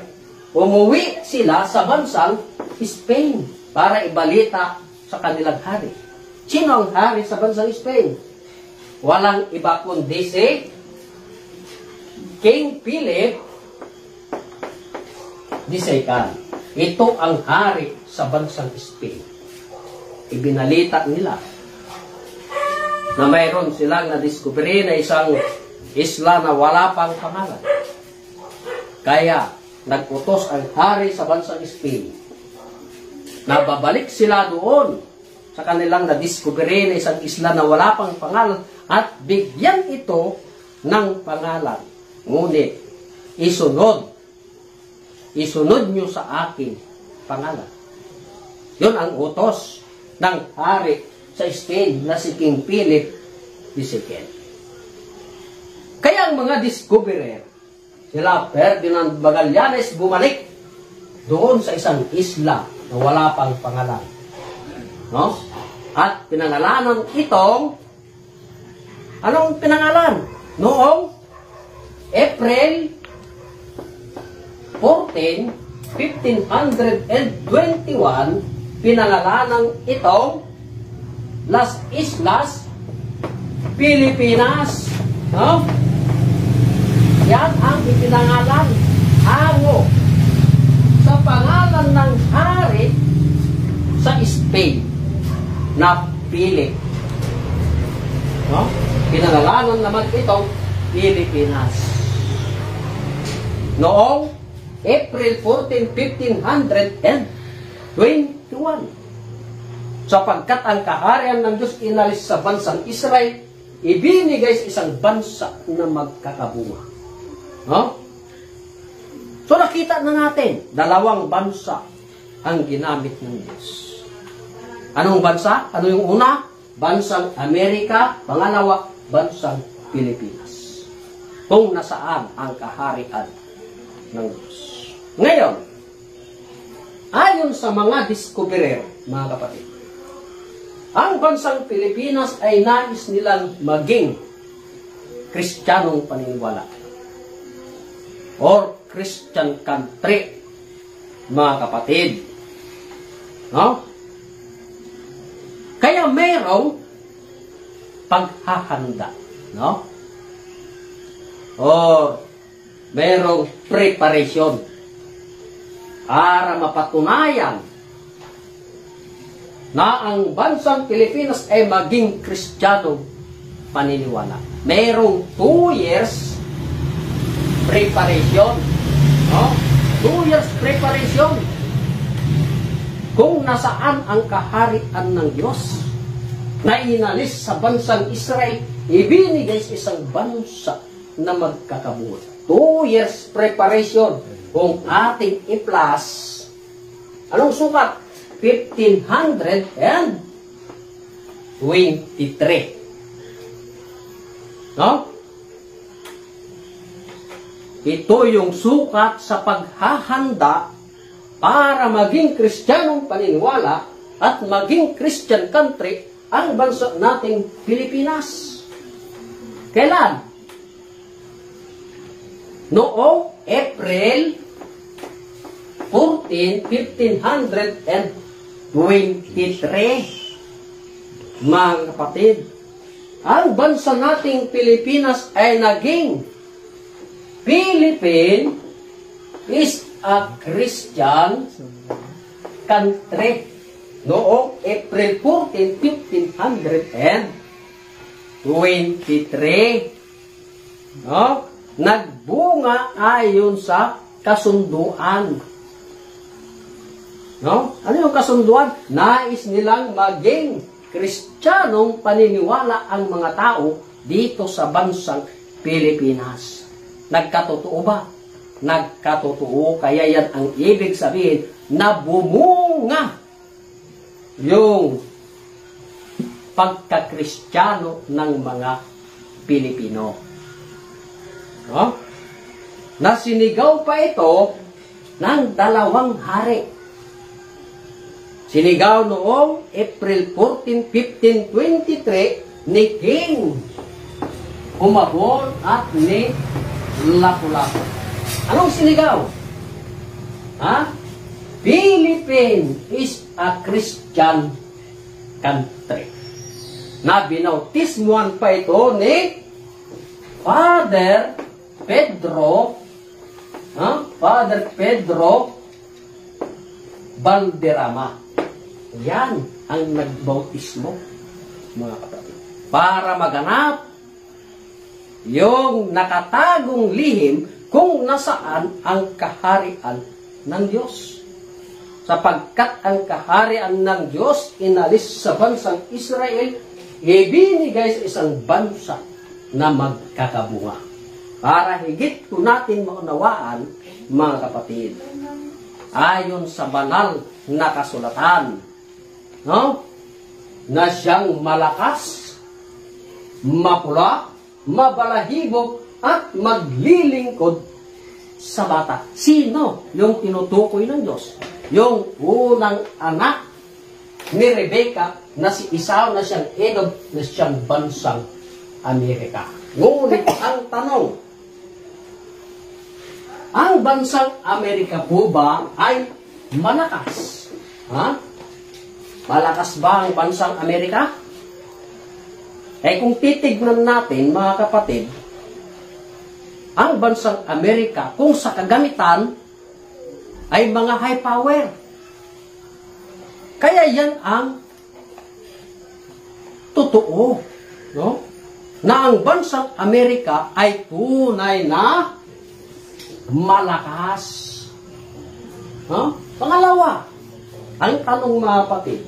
umuwi sila sa bansang Spain para ibalita sa kanilang hari. Sino ang hari sa bansang Spain? Walang iba kundi si King Philip II. Ito ang hari sa bansang Spain. Ibinalita nila na mayroon silang na-discovery na isang isla na wala pang pangalan. Kaya, nag-utos ang hari sa bansang Spain na babalik sila doon sa kanilang na-discovery na isang isla na wala pang pangalan at bigyan ito ng pangalan. Ngunit, isunod nyo sa aking pangalan. Yun ang utos ng hari sa Spain na si King Philip II. Kaya ang mga discoverer, sila Ferdinand Magallanes, bumalik doon sa isang isla na wala pang pangalan. No? At pinangalanan itong, anong pinangalan? Noong April 14, 1521, pinangalanan itong Las Islas Pilipinas. No? Yan ang ipinangalan, hango sa pangalan ng hari sa Spain na Philip. No? Pinangalanan naman itong Pilipinas. Noong April 14, 1521. Sapagkat ang kaharian ng Diyos inalis sa bansang Israel, ibinigay sa isang bansa na magkakabunga. No? So nakita na natin, dalawang bansa ang ginamit ng Diyos. Anong bansa? Ano yung una? Bansang Amerika, pangalawa, bansang Pilipinas. Kung nasaan ang kaharian ng Diyos. Ngayon, ayon sa mga discoverer, mga kapatid, ang bansang Pilipinas ay nais nilang maging Kristiyanong paniniwala or Christian country, mga kapatid. No? Kaya mayroong paghahanda, no? Or mayroong preparation para mapatunayan na ang bansang Pilipinas ay maging Kristiyanong paniniwala. Mayroong 2 years preparation. No? 2 years preparation. Kung nasaan ang kaharian ng Diyos na inalis sa bansang Israel, ibinigay sa isang bansa na magkakabuo. 2 years preparation. Kung ating i-plus, anong sukat? 1523. No? Ito yung sukat sa paghahanda para maging Kristiyanong paniniwala at maging Christian country ang bansa nating Pilipinas. Kailan? Noong April 14, 1523. Mga kapatid, ang bansa nating Pilipinas ay naging Philippine is a Christian country noong April 14, 1523. No? Nagbunga ayon sa kasunduan. No? Ano yung kasunduan? Nais nilang maging Kristiyanong paniniwala ang mga tao dito sa bansang Pilipinas. Nagkatotoo ba? Nagkatotoo. Kaya yan ang ibig sabihin na bumunga yung pagka-Kristiyano ng mga Pilipino. No? Nasinigaw pa ito ng 2 hari. Sinigaw noong April 14, 1523 ni King Humabon at ni Lapu-Lapu. Anong sinigaw? Philippine is a Christian country. Na binautismuhan pa ito ni Father Pedro Valderrama. Yan ang nagbautismo, mga kapatid. Para maganap yung nakatagong lihim kung nasaan ang kaharian ng Diyos. Sapagkat ang kaharian ng Diyos inalis sa bansang Israel, ibinigay sa isang bansa na magkakabunga. Para higit ko natin maunawaan, mga kapatid, ayon sa banal na kasulatan, no? Na siyang malakas, mapula, mabalahibog, at maglilingkod sa bata. Sino yung tinutukoy ng Diyos? Yung unang anak ni Rebecca na si Esau na siyang Edom na siyang bansang Amerika. Ngunit ang tanong, ang bansang Amerika po ba ay malakas? Malakas ba ang bansang Amerika? Kung titignan natin, mga kapatid, ang bansang Amerika, kung sa kagamitan, ay mga high power. Kaya yan ang totoo, no? Na ang bansang Amerika ay tunay na malakas. Pangalawa, ang tanong, mga kapatid,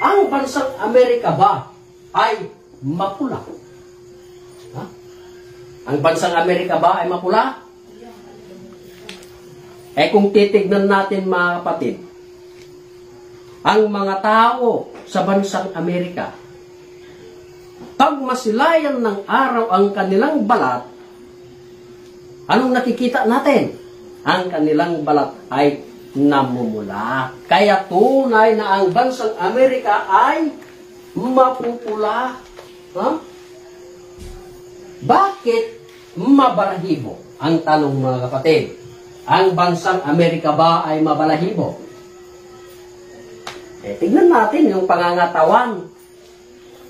ang bansang Amerika ba ay mapula? Ang bansang Amerika ba ay mapula? Kung titignan natin, mga kapatid, ang mga tao sa bansang Amerika, pag masilayan ng araw ang kanilang balat, anong nakikita natin? Ang kanilang balat ay namumula. Kaya tunay na ang bansang Amerika ay mapupula. Bakit mabalahibo? Ang tanong, mga kapatid, ang bansang Amerika ba ay mabalahibo? Tignan natin yung pangangatawan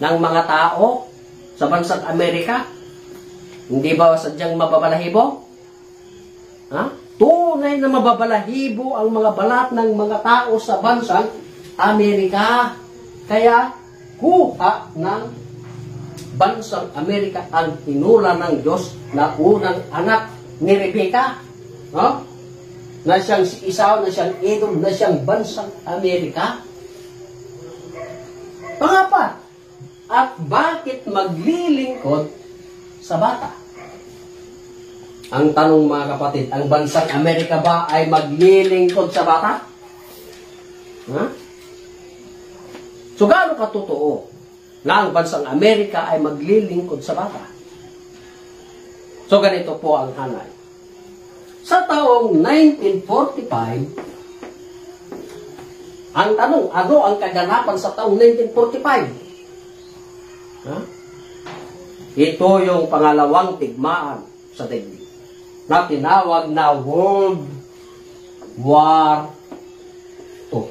ng mga tao sa bansang Amerika. Hindi ba sadyang mababalahibo? Tunay na mababalahibo ang mga balat ng mga tao sa bansang Amerika. Kaya, kuha ng bansang Amerika ang hinula ng Diyos na unang anak ni Rebecca, no? Na siyang si Esau, na siyang Edom, na siyang bansang Amerika. Pangapat, at bakit maglilingkod sa bata? Ang tanong mga kapatid, ang bansang Amerika ba ay maglilingkod sa bata? Ha? So gaano katotoo na ang bansang Amerika ay maglilingkod sa bata? So ganito po ang hanay. Sa taong 1945, ang tanong, ano ang kaganapan sa taong 1945? Ha? Ito yung pangalawang digmaan sa daigdig na tinawag na World War II.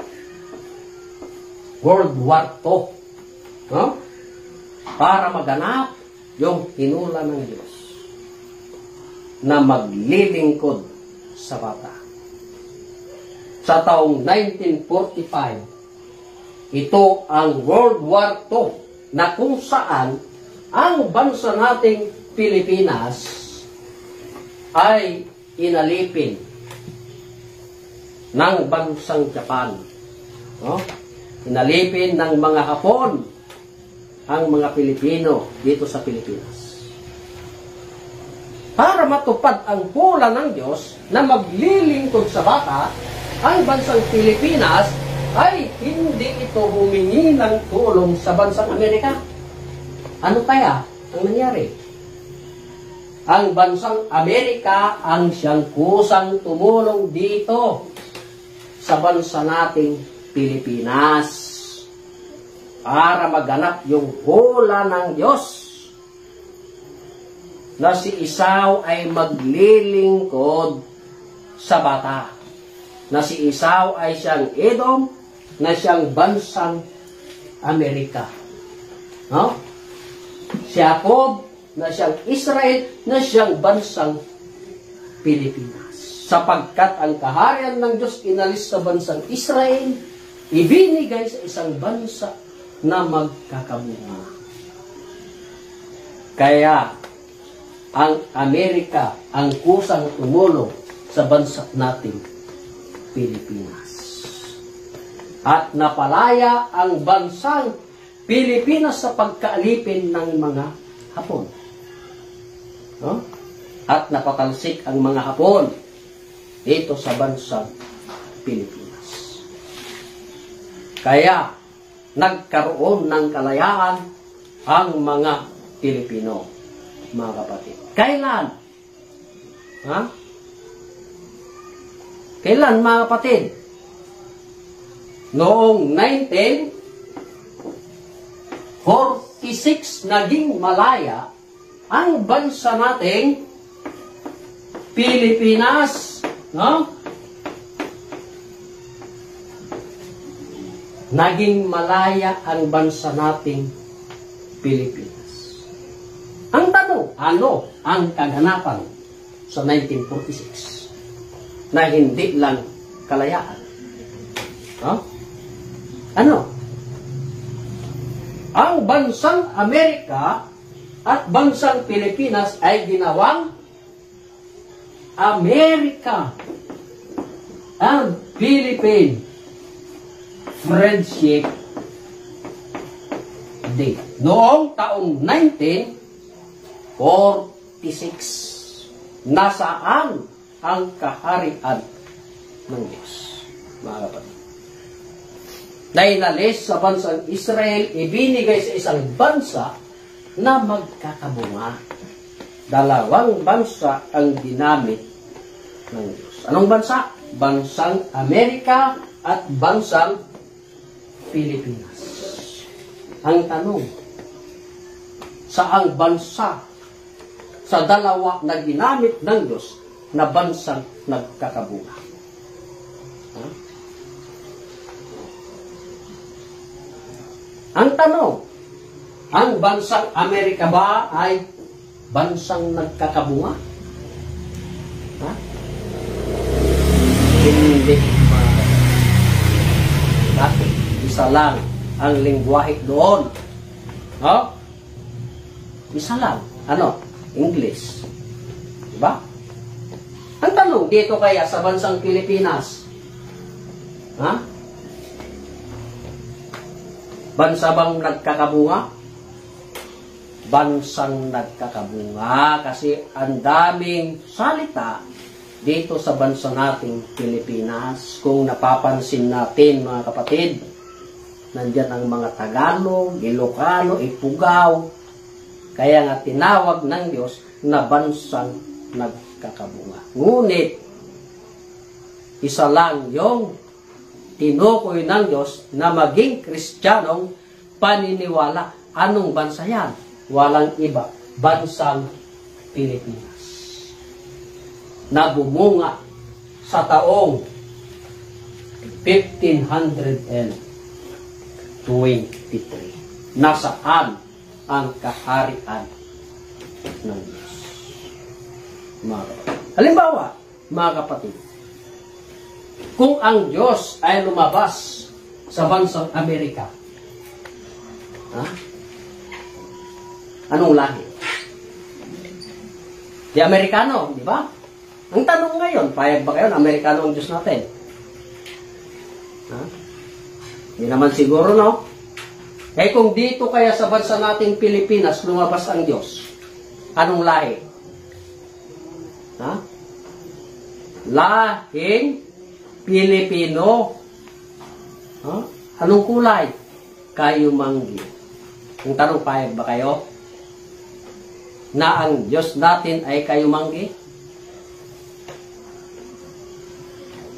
World War II. No? Para maganap yung hinula ng Diyos na maglilingkod sa bata. Sa taong 1945, ito ang World War II na kung saan ang bansa nating Pilipinas ay inalipin ng bansang Japan. No? Inalipin ng mga Hapon ang mga Pilipino dito sa Pilipinas. Para matupad ang pula ng Diyos na maglilingkod sa bata, ang bansang Pilipinas ay hindi ito humingi ng tulong sa bansang Amerika. Ano kaya ang nangyari? Ang bansang Amerika ang siyang kusang tumulong dito sa bansa nating Pilipinas para maganap yung hula ng Diyos na si Esau ay maglilingkod sa bata. Na si Esau ay siyang Edom, na siyang bansang Amerika. No? Si Jacob, na siyang Israel, na siyang bansang Pilipinas. Sapagkat ang kaharian ng Diyos inalis sa bansang Israel, ibinigay sa isang bansa na magkakabunga. Kaya, ang Amerika ang kusang tumulong sa bansa nating Pilipinas. At napalaya ang bansang Pilipinas sa pagkaalipin ng mga Hapon. No? At napatalsik ang mga Hapon dito sa bansang Pilipinas. Kaya, nagkaroon ng kalayaan ang mga Pilipino, mga kapatid. Kailan? Ha? Kailan, mga kapatid? Noong 1946 naging malaya ang bansa nating Pilipinas. No? Naging malaya ang bansa nating Pilipinas. Ang tanong, ano ang kaganapan sa 1946 na hindi lang kalayaan? Huh? Ano? Ang bansang Amerika at bansang Pilipinas ay ginawang America and Philippine Friendship Day. Noong taong 1946, nasaan ang kaharian ng Diyos, mga kapatid? Na inalis sa bansang Israel, ibinigay sa isang bansa na magkakabunga. Dalawang bansa ang ginamit ng Diyos. Anong bansa? Bansang Amerika at bansang Pilipinas. Ang tanong, saang bansa sa dalawa na ginamit ng Diyos na bansang nagkakabunga? Ha? Ang tanong, ang bansang Amerika ba ay bansang nagkakabunga? Ha? Hindi. Bakit? Isa lang ang lingwahe doon. No? Isa lang. Ano? English. Diba? tanong, dito kaya sa bansang Pilipinas, ha? Bansa bang nagkakabunga? Bansang nagkakabunga kasi ang daming salita dito sa bansa nating Pilipinas. Kung napapansin natin mga kapatid, nandyan ang mga Tagalog, Ilocano, Ifugao. Kaya nga tinawag ng Diyos na bansang nagkakabunga. Ngunit, isa lang yung tinukoy ng Diyos na maging Kristiyanong paniniwala. Anong bansa yan? Walang iba. Bansang Pilipinas. Na bumunga sa taong 1523. Nasaan ang kaharian ng Diyos? Mga kapatid. Halimbawa, mga kapatid, kung ang Diyos ay lumabas sa bansang Amerika, ha? Anong lahi? Di Amerikano, di ba? Ang tanong ngayon, payag ba kayo na Amerikano ang Diyos natin? Ha? Hindi naman siguro, no? Eh kung dito kaya sa bansa nating Pilipinas lumabas ang Diyos, anong lahi? Ha? Lahing Pilipino. Huh? Anong kulay? Kayumanggi. Ang tanong, payag ba kayo na ang Diyos natin ay kayumanggi?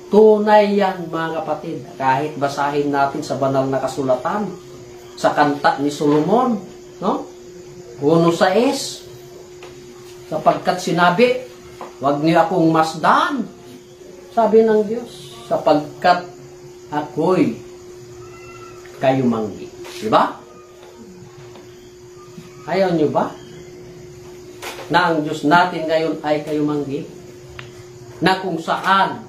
Tunay yan, mga kapatid. Kahit basahin natin sa banal na kasulatan, sa kanta ni Solomon, no? 1:6, sapagkat sinabi, huwag niyo akong masdan, sabi ng Diyos, sapagkat ako'y kayumanggi. Diba? Ayaw nyo ba na ang Diyos natin ngayon ay kayumanggi? Na kung saan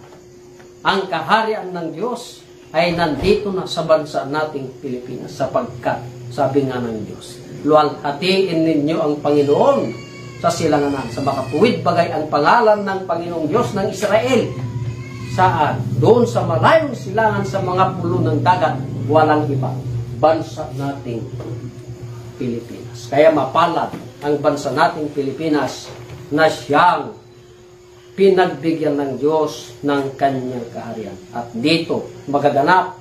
ang kaharian ng Diyos ay nandito na sa bansa nating Pilipinas, sapagkat sabi nga ng Diyos, luwalhatiin ninyo ang Panginoon sa silanganan, sa makatuwid bagay ang pangalan ng Panginoong Diyos ng Israel. Saan? Doon sa malayong silangan sa mga pulo ng dagat, walang iba. Bansa nating Pilipinas. Kaya mapalad ang bansa nating Pilipinas na siyang pinagbigyan ng Diyos ng kanyang kaharian. At dito magaganap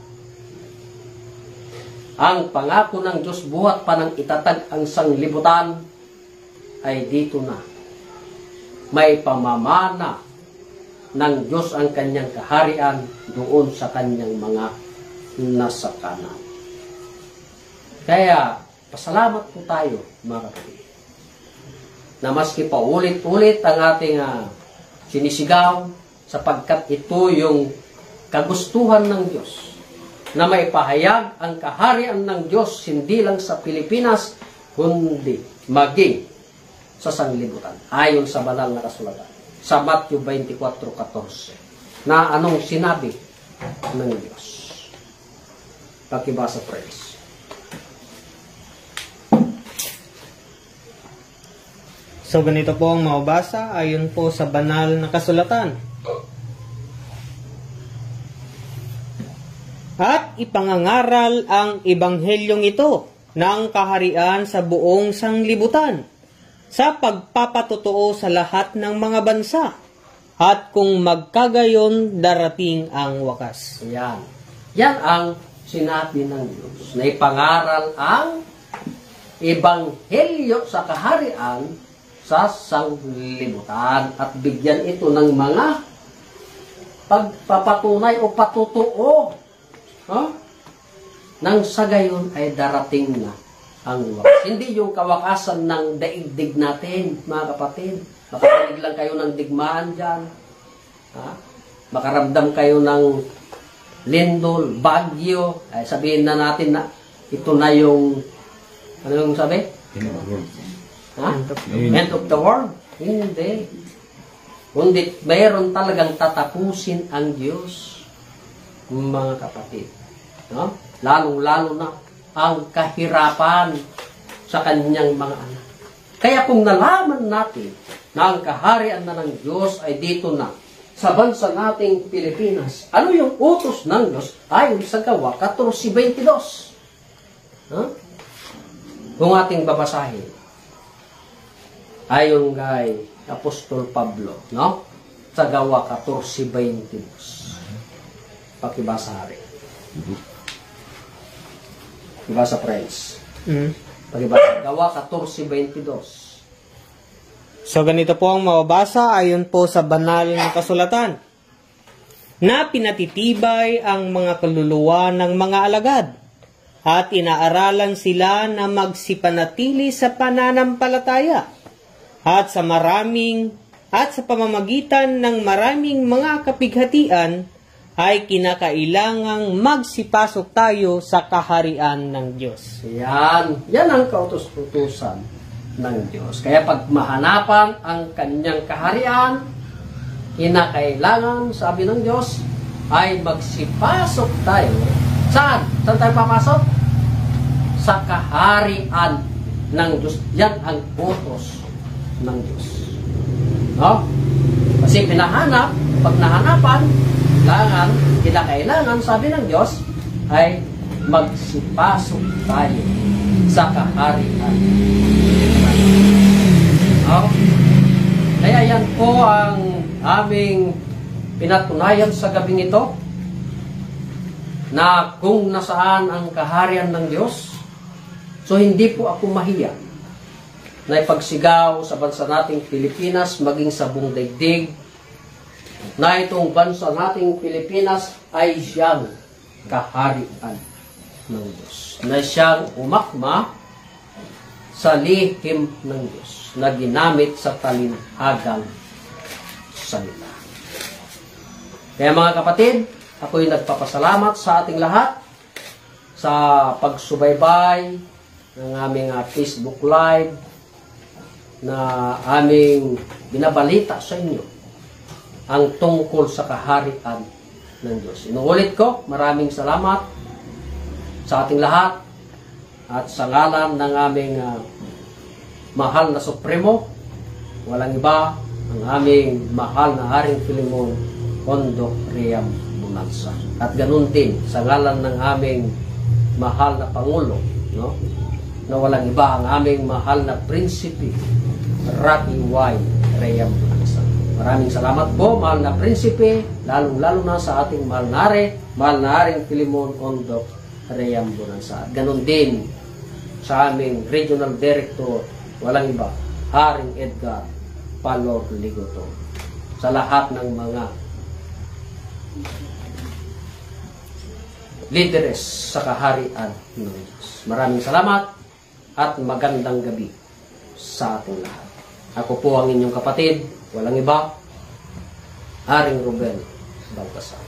ang pangako ng Diyos buhat pa ng itatag ang sanglibutan, ay dito na may pamamana ng Diyos ang kanyang kaharian doon sa kanyang mga nasa kanan. Kaya pasalamat po tayo, mga kapatid, na maski pa ulit-ulit ang ating sinisigaw, sapagkat ito yung kagustuhan ng Diyos, na maipahayag ang kaharian ng Diyos hindi lang sa Pilipinas, kundi maging sa sanglibutan, ayon sa banal na kasulatan, sa Matthew 24:14, na anong sinabi ng Diyos. Pakibasa, praise. So ganito po ang mababasa ayon po sa banal na kasulatan. At ipangangaral ang ebanghelyong ito ng kaharian sa buong sanglibutan, sa pagpapatotoo sa lahat ng mga bansa, at kung magkagayon darating ang wakas. Yan. Yan ang sinabi ng Diyos, na ipangaral ang ebanghelyo sa kaharian sa sanglibutan, at bigyan ito ng mga pagpapatunay o patutuo, nang sa gayon ay darating na ang wakas. Hindi yung kawakasan ng daigdig natin, mga kapatid. Makarinig lang kayo ng digmaan dyan. Makaramdam kayo ng lindol, bagyo. Ay sabihin na natin na ito na yung, ano yung sabi? End of the world. Hindi. Kundi mayroon talagang tatapusin ang Diyos, mga kapatid. Lalong-lalo na ang kahirapan sa kanyang mga anak. Kaya kung nalaman natin na ang kaharian na ng Diyos ay dito na sa bansa nating Pilipinas. Ano yung utos ng Diyos ayon sa Gawa 14:22? Huh? Kung ating babasahin, ayon kay Apostol Pablo, no? Sa Gawa 14:22. Pakibasa rin. Ibasa, friends. Pakibasa. Gawa 14:22. So ganito po ang mababasa ayon po sa banal na kasulatan, na pinatitibay ang mga kaluluwa ng mga alagad at inaaralan sila na magsipanatili sa pananampalataya at sa pamamagitan ng maraming mga kapighatian ay kinakailangang magsipasok tayo sa kaharian ng Diyos. Yan ang kautos-utusan ng Diyos. Kaya pag mahanapan ang kanyang kaharian, kinakailangan, sabi ng Diyos, ay magsipasok tayo. Saan? Saan tayo papasok? Sa kaharian ng Diyos. Yan ang utos ng Diyos. No? Kasi pinahanap, pag nahanapan, kinakailangan, sabi ng Diyos, ay magsipasok tayo sa kaharian. Oh. Kaya yan po ang aming pinatunayan sa gabing ito, na kung nasaan ang kaharian ng Diyos, so hindi po ako mahiya na ipagsigaw sa bansa nating Pilipinas, maging sa buong daigdig, na itong bansa nating Pilipinas ay siyang kaharian ng Diyos, na siyang umakma sa lihim ng Diyos na ginamit sa talinhagang salita. Kaya mga kapatid, ako'y nagpapasalamat sa ating lahat sa pagsubaybay ng aming Facebook Live na aming binabalita sa inyo ang tungkol sa kaharian ng Diyos. Inuulit ko, maraming salamat sa ating lahat at sa ngalan ng aming mahal na Supremo, walang iba, ang aming mahal na Haring Filemon Ondo Riam Bonanza. At ganun din sa ngalan ng aming mahal na Pangulo, no? Na walang iba, ang aming mahal na Prinsipe Rocky Y. Riam Bonanza. Maraming salamat po, mahal na Prinsipe, lalong-lalo na sa ating mahal na Haring Filemon Ondo Riam Bonanza. At ganun din sa aming Regional Director, walang iba, Haring Edgar Palor Ligoto. Sa lahat ng mga líderes sa kaharian ng Diyos. Maraming salamat at magandang gabi sa ating lahat. Ako po ang inyong kapatid, walang iba, Haring Ruben Baltasar.